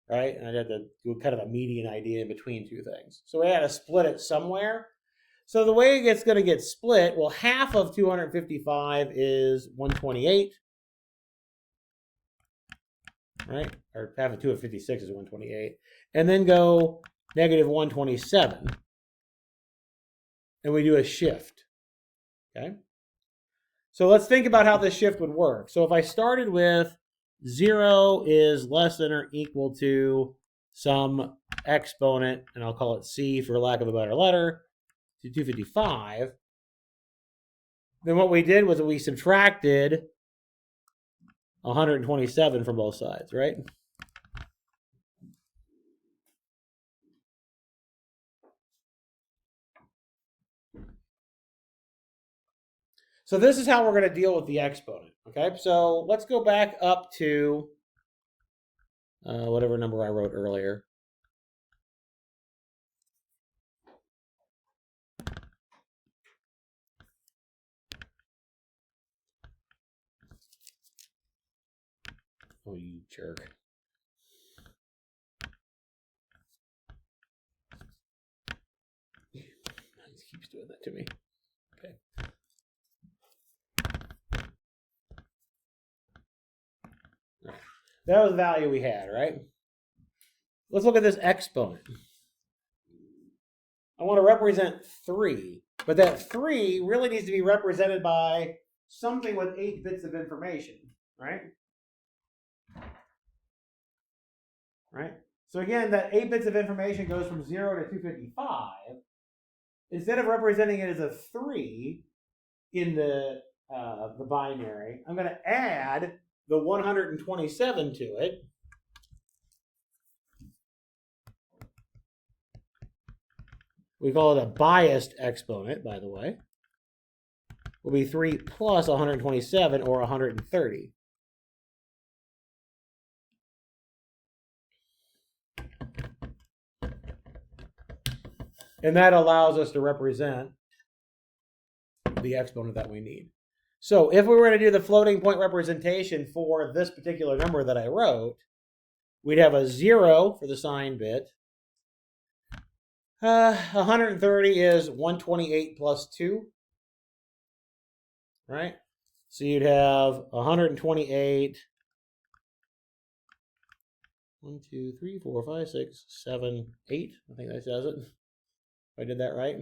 right? And I had to do kind of a median idea in between two things. So we had to split it somewhere. So the way it's going to get split, well, half of 255 is 128. Right? Or half of 256 is 128. And then go negative 127. And we do a shift. Okay? So let's think about how this shift would work. So if I started with 0 is less than or equal to some exponent, and I'll call it C for lack of a better letter, to 255, then what we did was we subtracted 127 from both sides, right? So this is how we're going to deal with the exponent, okay? So let's go back up to whatever number I wrote earlier. Oh, you jerk. He keeps doing that to me. Okay. Right. That was the value we had, right? Let's look at this exponent. I want to represent 3, but that 3 really needs to be represented by something with 8 bits of information, right? Right? So again, that 8 bits of information goes from 0 to 255. Instead of representing it as a 3 in the binary, I'm going to add the 127 to it, we call it a biased exponent, by the way, will be 3 plus 127, or 130. And that allows us to represent the exponent that we need. So if we were to do the floating point representation for this particular number that I wrote, we'd have a 0 for the sign bit. 130 is 128 plus 2. Right? So you'd have 128. 1, 2, 3, 4, 5, 6, 7, 8. I think that does it. If I did that right.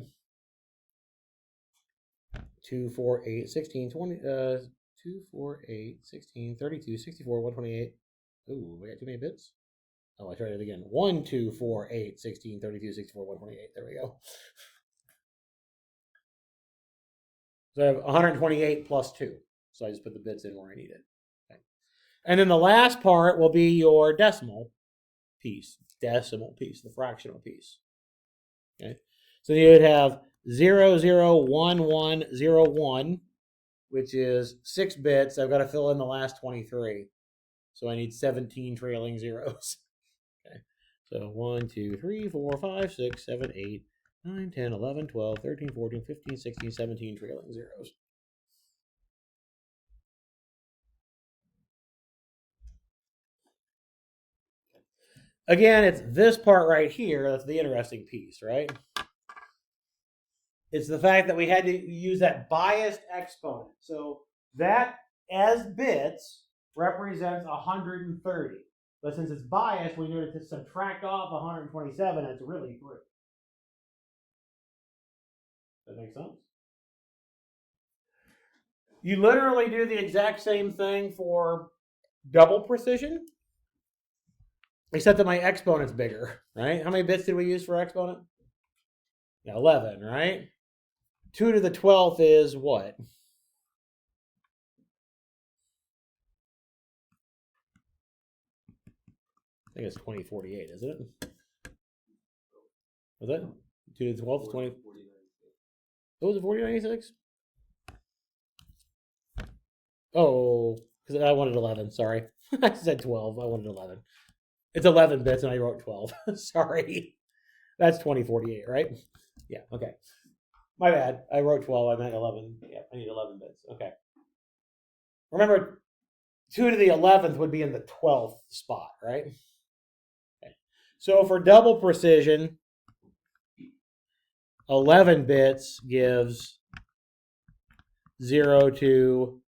2, 4, 8, 16, 20, 2, 4, 8, 16, 32, 64, 128. Ooh, we got too many bits. Oh, I tried it again. 1, 2, 4, 8, 16, 32, 64, 128. There we go. So I have 128 plus 2. So I just put the bits in where I need it. Okay. And then the last part will be your decimal piece. The fractional piece. Okay. So you would have 001101, which is 6 bits. I've got to fill in the last 23. So I need 17 trailing zeros. Okay. So 1, 2, 3, 4, 5, 6, 7, 8, 9, 10, 11, 12, 13, 14, 15, 16, 17 trailing zeros. Again, it's this part right here that's the interesting piece, right? It's the fact that we had to use that biased exponent. So that, as bits, represents 130. But since it's biased, we need to subtract off 127, and it's really 3. Does that make sense? You literally do the exact same thing for double precision, except that my exponent's bigger, right? How many bits did we use for exponent? Yeah, 11, right? 2 to the 12th is what? I think it's 2048, isn't it? Was it? 2 to the 12th is 20. What was it, 4096? Oh, because I wanted 11, sorry. I said 12, I wanted 11. It's 11 bits and I wrote 12. Sorry. That's 2048, right? Yeah, okay. My bad. I wrote 12, I meant 11. Yeah, I need 11 bits. Okay. Remember, 2 to the 11th would be in the 12th spot, right? Okay. So for double precision, 11 bits gives 0 to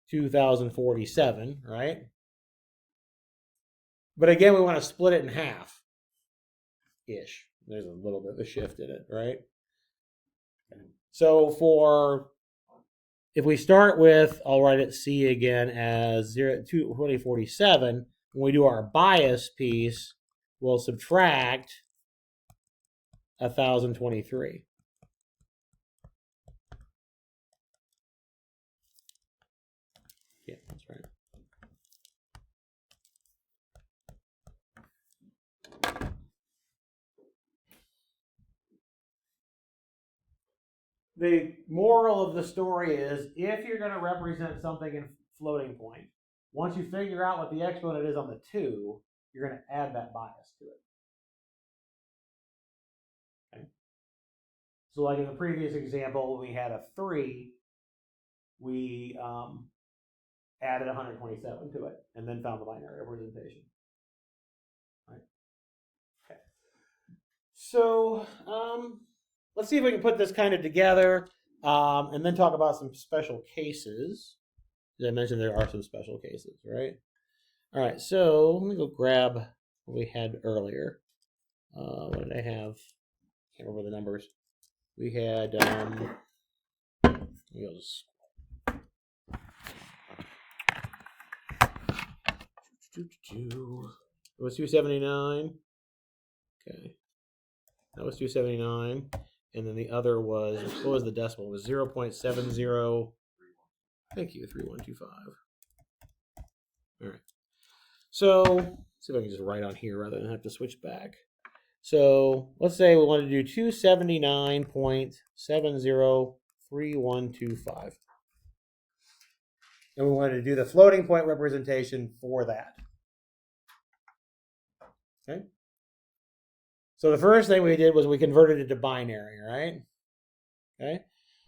2047, right? But again, we want to split it in half-ish. There's a little bit of a shift in it, right? So if we start with, I'll write it C again as 2047, when we do our bias piece, we'll subtract 1023. Yeah, that's right. The moral of the story is, if you're going to represent something in floating point, once you figure out what the exponent is on the 2, you're going to add that bias to it. Okay. So like in the previous example, when we had a 3, we added 127 to it and then found the binary representation. Right. Okay. So let's see if we can put this kind of together and then talk about some special cases. As I mentioned, there are some special cases, right? All right, so let me go grab what we had earlier. What did I have? Can't remember the numbers. We had, it was 279. Okay. That was 279. And then the other was, what was the decimal? It was 0.70. Thank you, 3125. All right. So let's see if I can just write on here rather than have to switch back. So let's say we want to do 279.703125. And we wanted to do the floating point representation for that. Okay. So the first thing we did was we converted it to binary, right? Okay.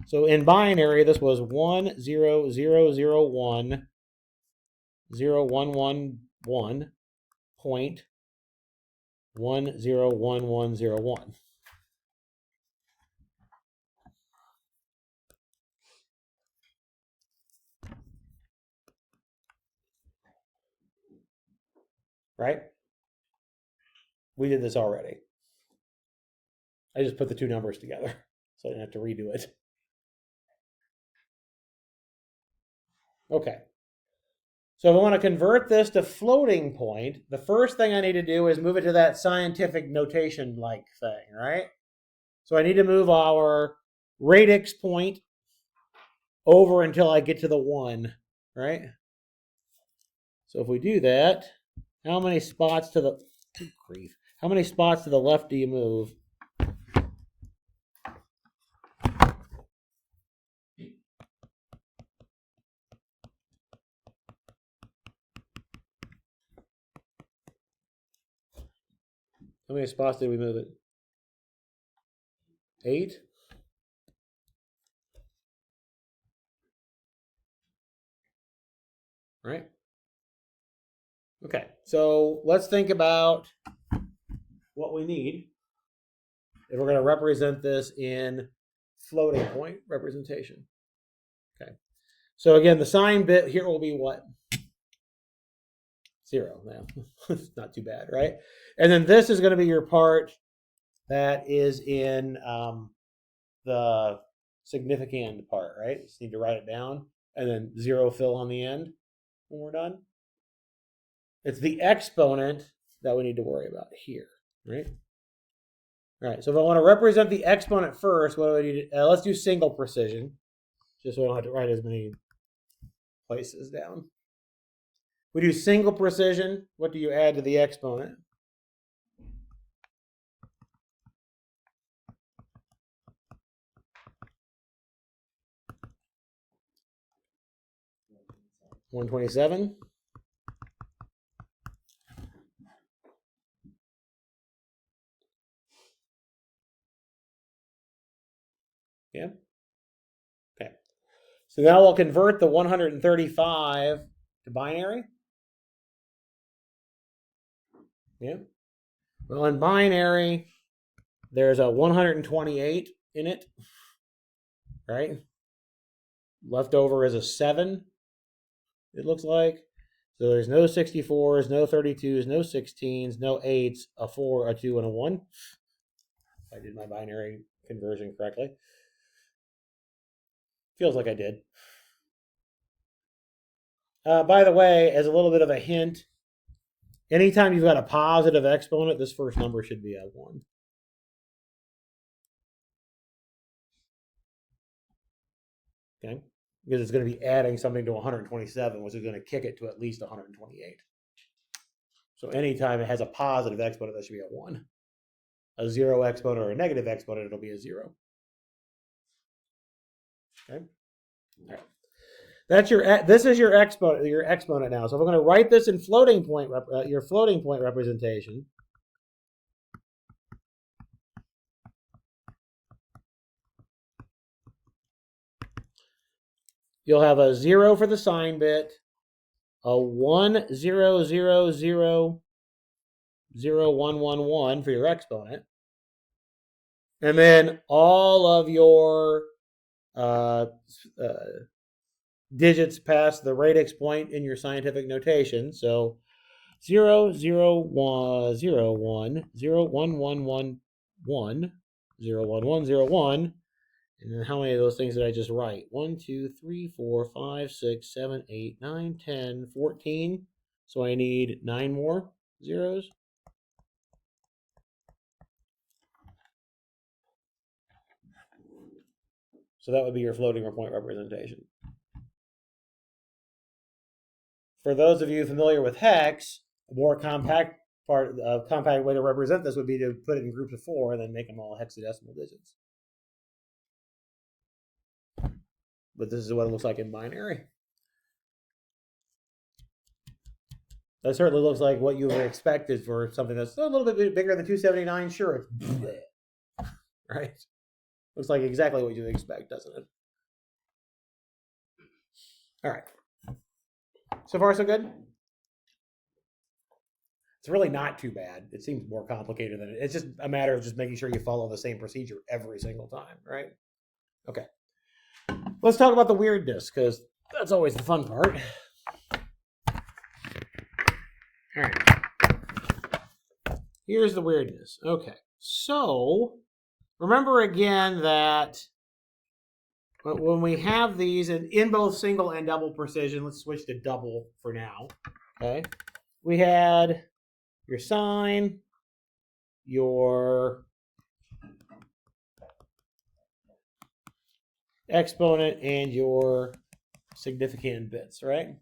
So in binary, this was 1000101.101101. Right? We did this already. I just put the two numbers together, so I didn't have to redo it. Okay. So if I want to convert this to floating point, the first thing I need to do is move it to that scientific notation-like thing, right? So I need to move our radix point over until I get to the 1, right? So if we do that, how many spots to the how many spots to the left do you move? How many spots did we move it? 8? Right? Okay, so let's think about what we need if we're going to represent this in floating point representation. Okay, so again, the sign bit here will be what? 0 now. It's not too bad, right? And then this is going to be your part that is in the significand part, right? Just need to write it down and then 0 fill on the end when we're done. It's the exponent that we need to worry about here, right? All right, so if I want to represent the exponent first, what do I need to, let's do single precision, just so I don't have to write as many places down. We do single precision. What do you add to the exponent? $127. Yeah. Okay. So now we'll convert the 135 to binary. Yeah. Well, in binary, there's a 128 in it, right? Left over is a 7, it looks like. So there's no 64s, no 32s, no 16s, no 8s, a 4, a 2, and a 1. If I did my binary conversion correctly. Feels like I did. By the way, as a little bit of a hint, anytime you've got a positive exponent, this first number should be a 1. Okay? Because it's going to be adding something to 127, which is going to kick it to at least 128. So anytime it has a positive exponent, that should be a 1. A 0 exponent or a negative exponent, it'll be a 0. Okay? All right. That's this is your exponent now. So if I'm going to write this in floating point, your floating point representation, you'll have a 0 for the sign bit, a 1 0 0 0 0 1 1 1 for your exponent, and then all of your digits past the radix point in your scientific notation. So 0 0 1 0 1 0 1 1 1 1 0 1 1 0 1. And then how many of those things did I just write? 1, 2, 3, 4, 5, 6, 7, 8, 9, 10, 14. So I need 9 more zeros. So that would be your floating point representation. for those of you familiar with hex, a more compact way to represent this would be to put it in groups of 4 and then make them all hexadecimal digits. But this is what it looks like in binary. That certainly looks like what you would expect is for something that's a little bit bigger than 279. Sure, it's right. Looks like exactly what you would expect, doesn't it? All right. So far, so good? It's really not too bad. It seems more complicated than it. It's just a matter of just making sure you follow the same procedure every single time, right? Okay. Let's talk about the weirdness, because that's always the fun part. All right. Here's the weirdness. Okay. So, remember again that when we have these in both single and double precision, let's switch to double for now. Okay. We had your sine, your exponent, and your significand bits, right?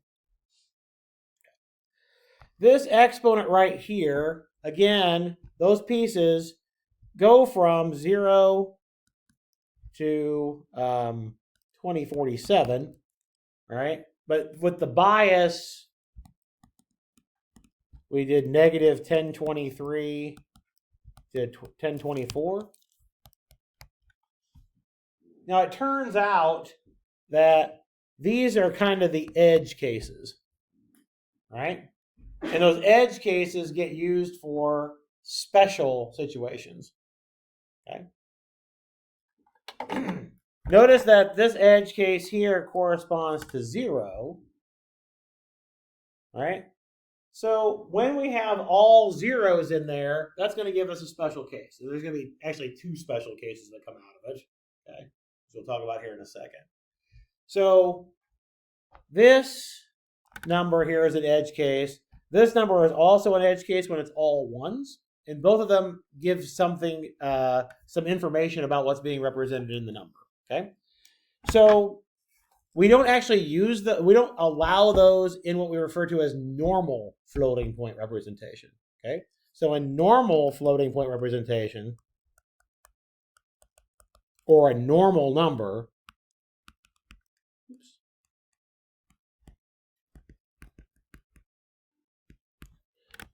This exponent right here, again, those pieces go from 0 to 2047, right? But with the bias, we did negative 1023 to 1024. Now, it turns out that these are kind of the edge cases, right? And those edge cases get used for special situations, okay? Notice that this edge case here corresponds to 0, right? So when we have all zeros in there, that's going to give us a special case. So there's going to be actually 2 special cases that come out of it, okay? So we'll talk about here in a second. So this number here is an edge case. This number is also an edge case when it's all ones. And both of them give something, some information about what's being represented in the number, okay? So we don't actually we don't allow those in what we refer to as normal floating point representation, okay? So in normal floating point representation, or a normal number,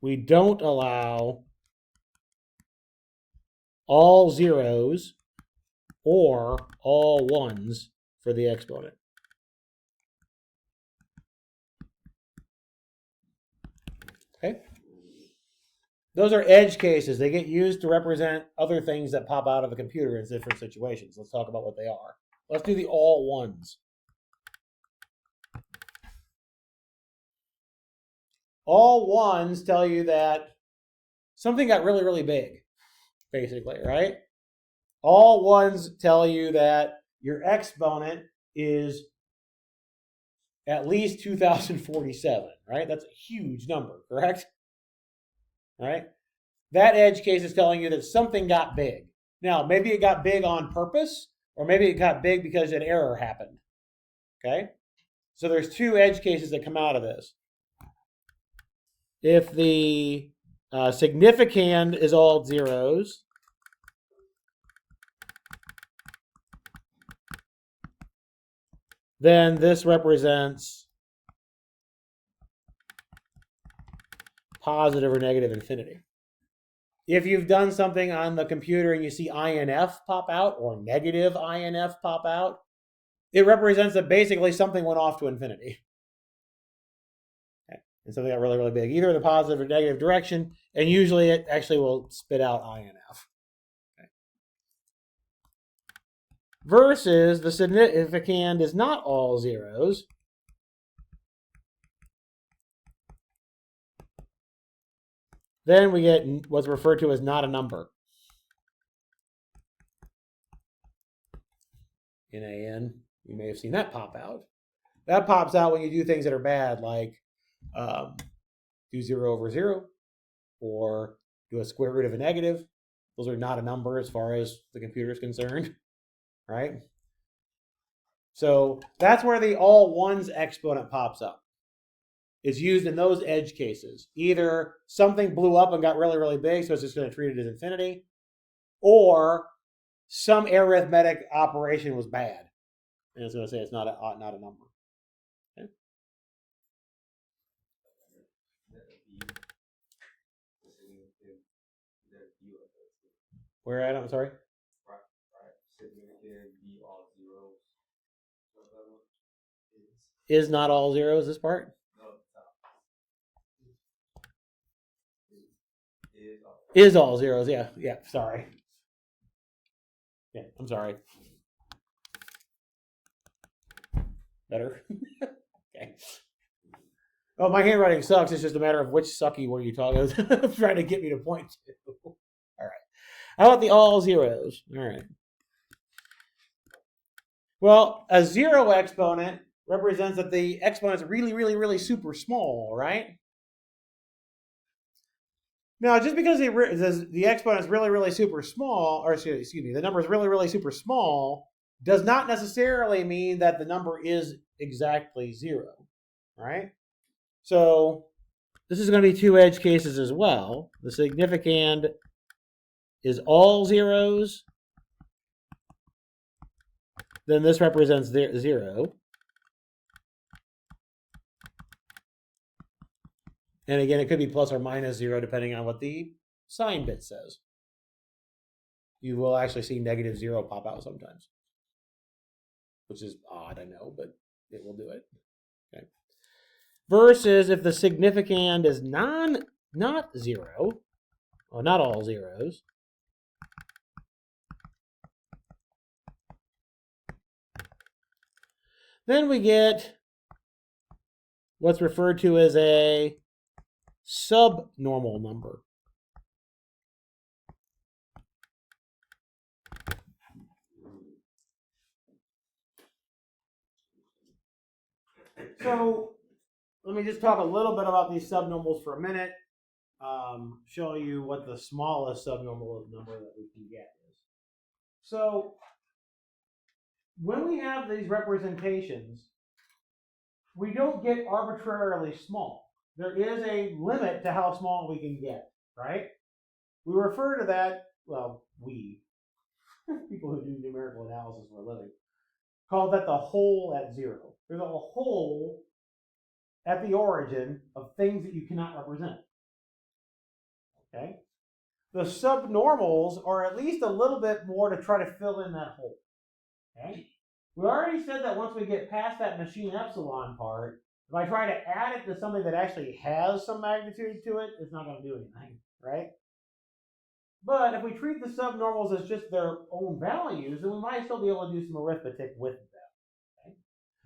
we don't allow all zeros or all ones for the exponent. Okay? Those are edge cases. They get used to represent other things that pop out of the computer in different situations. Let's talk about what they are. Let's do the all ones. All ones tell you that something got really, really big, basically, right? All ones tell you that your exponent is at least 2047, right? That's a huge number, correct? Right? That edge case is telling you that something got big. Now, maybe it got big on purpose, or maybe it got big because an error happened. Okay? So there's 2 edge cases that come out of this. If the significand is all zeros, then this represents positive or negative infinity. If you've done something on the computer and you see INF pop out or negative INF pop out, it represents that basically something went off to infinity. Okay. And something got really, really big, either in the positive or negative direction, and usually it actually will spit out INF. Okay. Versus the significand is not all zeros. Then we get what's referred to as not a number. NaN, you may have seen that pop out. That pops out when you do things that are bad, like do 0 over 0, or do a square root of a negative. Those are not a number as far as the computer is concerned, right? So that's where the all ones exponent pops up. is used in those edge cases. Either something blew up and got really, really big, so it's just going to treat it as infinity, or some arithmetic operation was bad, and it's going to say it's not a number. Okay? Where at? I'm sorry. Is not all zeros this part? Is all zeros, yeah. Yeah, sorry. Yeah, I'm sorry. Better? Okay. Oh, my handwriting sucks. It's just a matter of which sucky were you talking trying to get me to point to. All right. How about the all zeros? All right. Well, a zero exponent represents that the exponent is really, really, really super small, right? Now, just because the exponent is really, really super small, or excuse me, the number is really, really super small, does not necessarily mean that the number is exactly zero, right? So this is going to be two edge cases as well. The significand is all zeros. Then this represents 0. And again, it could be plus or minus 0 depending on what the sign bit says. You will actually see negative 0 pop out sometimes, which is odd, I know, but it will do it. Okay. Versus if the significand is not 0, or not all zeros, then we get what's referred to as a subnormal number. So let me just talk a little bit about these subnormals for a minute. Show you what the smallest subnormal number that we can get is. So when we have these representations, we don't get arbitrarily small. There is a limit to how small we can get, right? We refer to that, well, people who do numerical analysis for a living, call that the hole at 0. There's a hole at the origin of things that you cannot represent. Okay? The subnormals are at least a little bit more to try to fill in that hole. Okay? We already said that once we get past that machine epsilon part, if I try to add it to something that actually has some magnitude to it, it's not going to do anything, right? But if we treat the subnormals as just their own values, then we might still be able to do some arithmetic with them. Okay?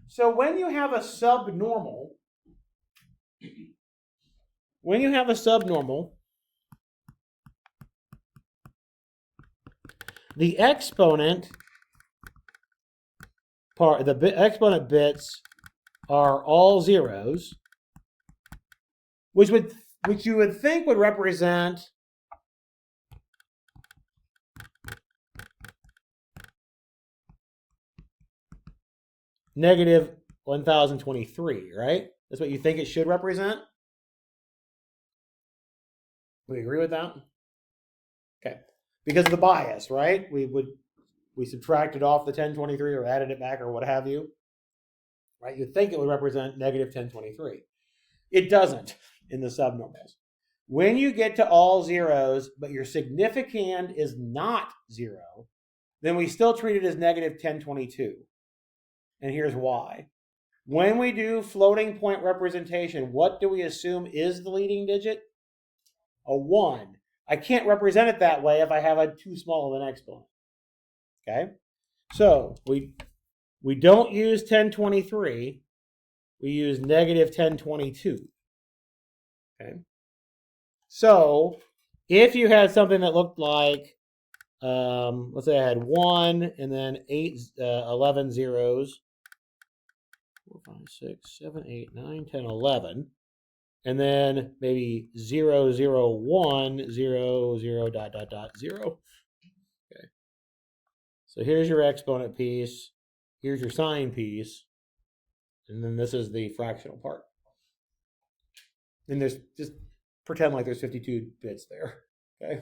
So when you have a subnormal, the exponent part, the exponent bits are all zeros, which you would think would represent negative 1023, right? That's what you think it should represent? We agree with that? Okay. Because of the bias, right? We subtracted off the 1023 or added it back or what have you. Right? You'd think it would represent negative 1023. It doesn't in the subnormals. When you get to all zeros, but your significand is not 0, then we still treat it as negative 1022. And here's why. When we do floating point representation, what do we assume is the leading digit? A 1. I can't represent it that way if I have a too small of an exponent. Okay? So we don't use 1023. We use negative 1022. Okay? So if you had something that looked like, let's say I had 1 and then 11 zeros, 4, 5, 6, 7, 8, 9, 10, 11, and then maybe 0, 0, 1, 0, 0, dot, dot, dot, 0. Okay. So here's your exponent piece. Here's your sign piece. And then this is the fractional part. And there's just pretend like there's 52 bits there. Okay.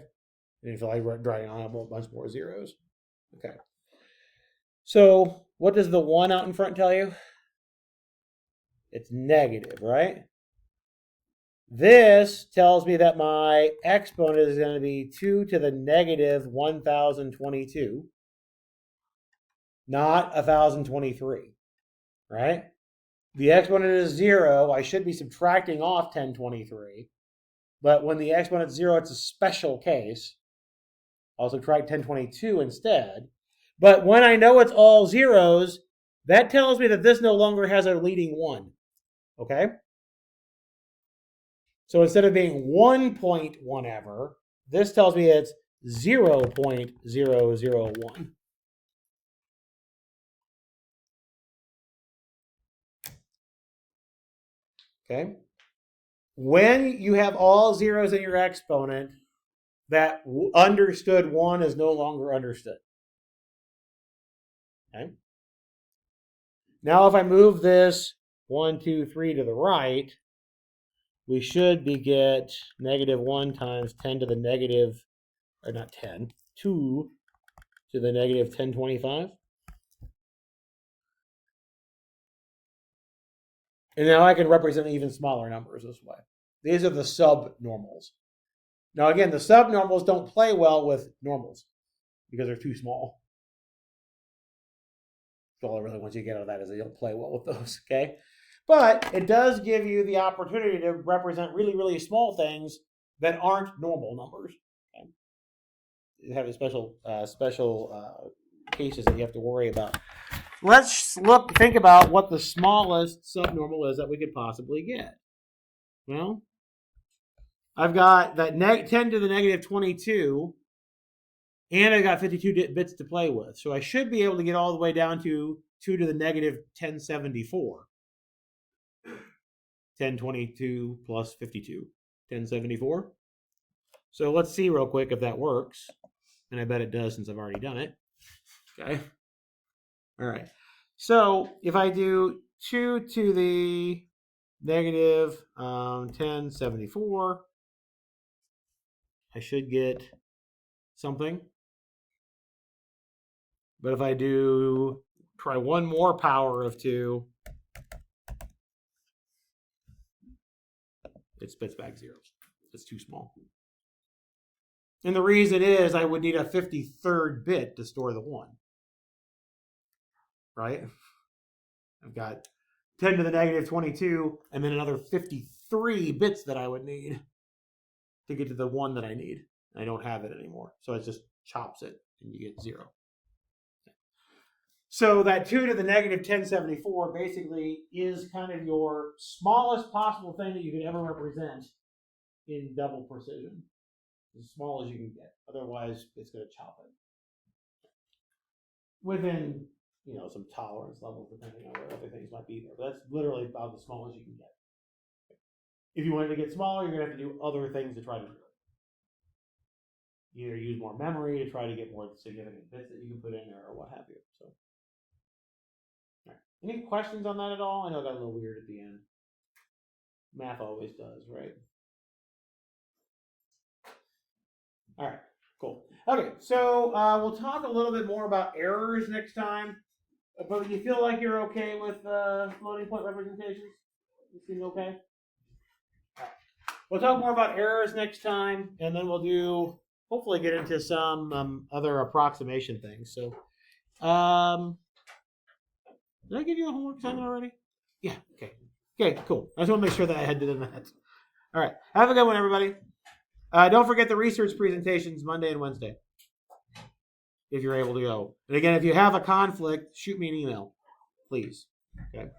And if I drag on a bunch more zeros. Okay. So what does the 1 out in front tell you? It's negative, right? This tells me that my exponent is going to be 2 to the negative 1022, not 1023, right? The exponent is 0. I should be subtracting off 1023. But when the exponent's 0, it's a special case. I'll subtract 1022 instead. But when I know it's all zeros, that tells me that this no longer has a leading 1. Okay? So instead of being 1 point whatever, this tells me it's 0.001. Okay? When you have all zeros in your exponent, that understood 1 is no longer understood. Okay? Now if I move this 1, 2, 3 to the right, we should get negative 1 times 10 to the negative, or not 10, 2 to the negative 1025. And now I can represent even smaller numbers this way. These are the subnormals. Now again, the subnormals don't play well with normals because they're too small. All I really want you to get out of that is they don't play well with those, okay? But it does give you the opportunity to represent really, really small things that aren't normal numbers. Okay? You have a special cases that you have to worry about. Let's think about what the smallest subnormal is that we could possibly get. Well, I've got that 10 to the negative 22, and I've got 52 bits to play with. So I should be able to get all the way down to 2 to the negative 1074. 1022 plus 52, 1074. So let's see real quick if that works. And I bet it does since I've already done it. Okay. All right. So if I do 2 to the negative 1074, I should get something. But if I try one more power of 2, it spits back zeros. It's too small. And the reason is I would need a 53rd bit to store the 1. Right? I've got 10 to the negative 22 and then another 53 bits that I would need to get to the 1 that I need. I don't have it anymore. So it just chops it and you get 0. So that 2 to the negative 1074 basically is kind of your smallest possible thing that you could ever represent in double precision. As small as you can get. Otherwise, it's going to chop it. Within, some tolerance levels, depending on what other things might be there. But that's literally about the smallest you can get. If you wanted to get smaller, you're going to have to do other things to try to do it. Either use more memory to try to get more significant bits that you can put in there or what have you. So, all right. Any questions on that at all? I know it got a little weird at the end. Math always does, right? All right, cool. Okay, so we'll talk a little bit more about errors next time. But do you feel like you're okay with floating point representations? You seem okay? All right. We'll talk more about errors next time, and then we'll hopefully get into some other approximation things. So, did I give you a homework assignment already? Yeah, okay. Okay, cool. I just want to make sure that I had done that. All right, have a good one, everybody. Don't forget the research presentations Monday and Wednesday, if you're able to go. And again, if you have a conflict, shoot me an email, please. Okay.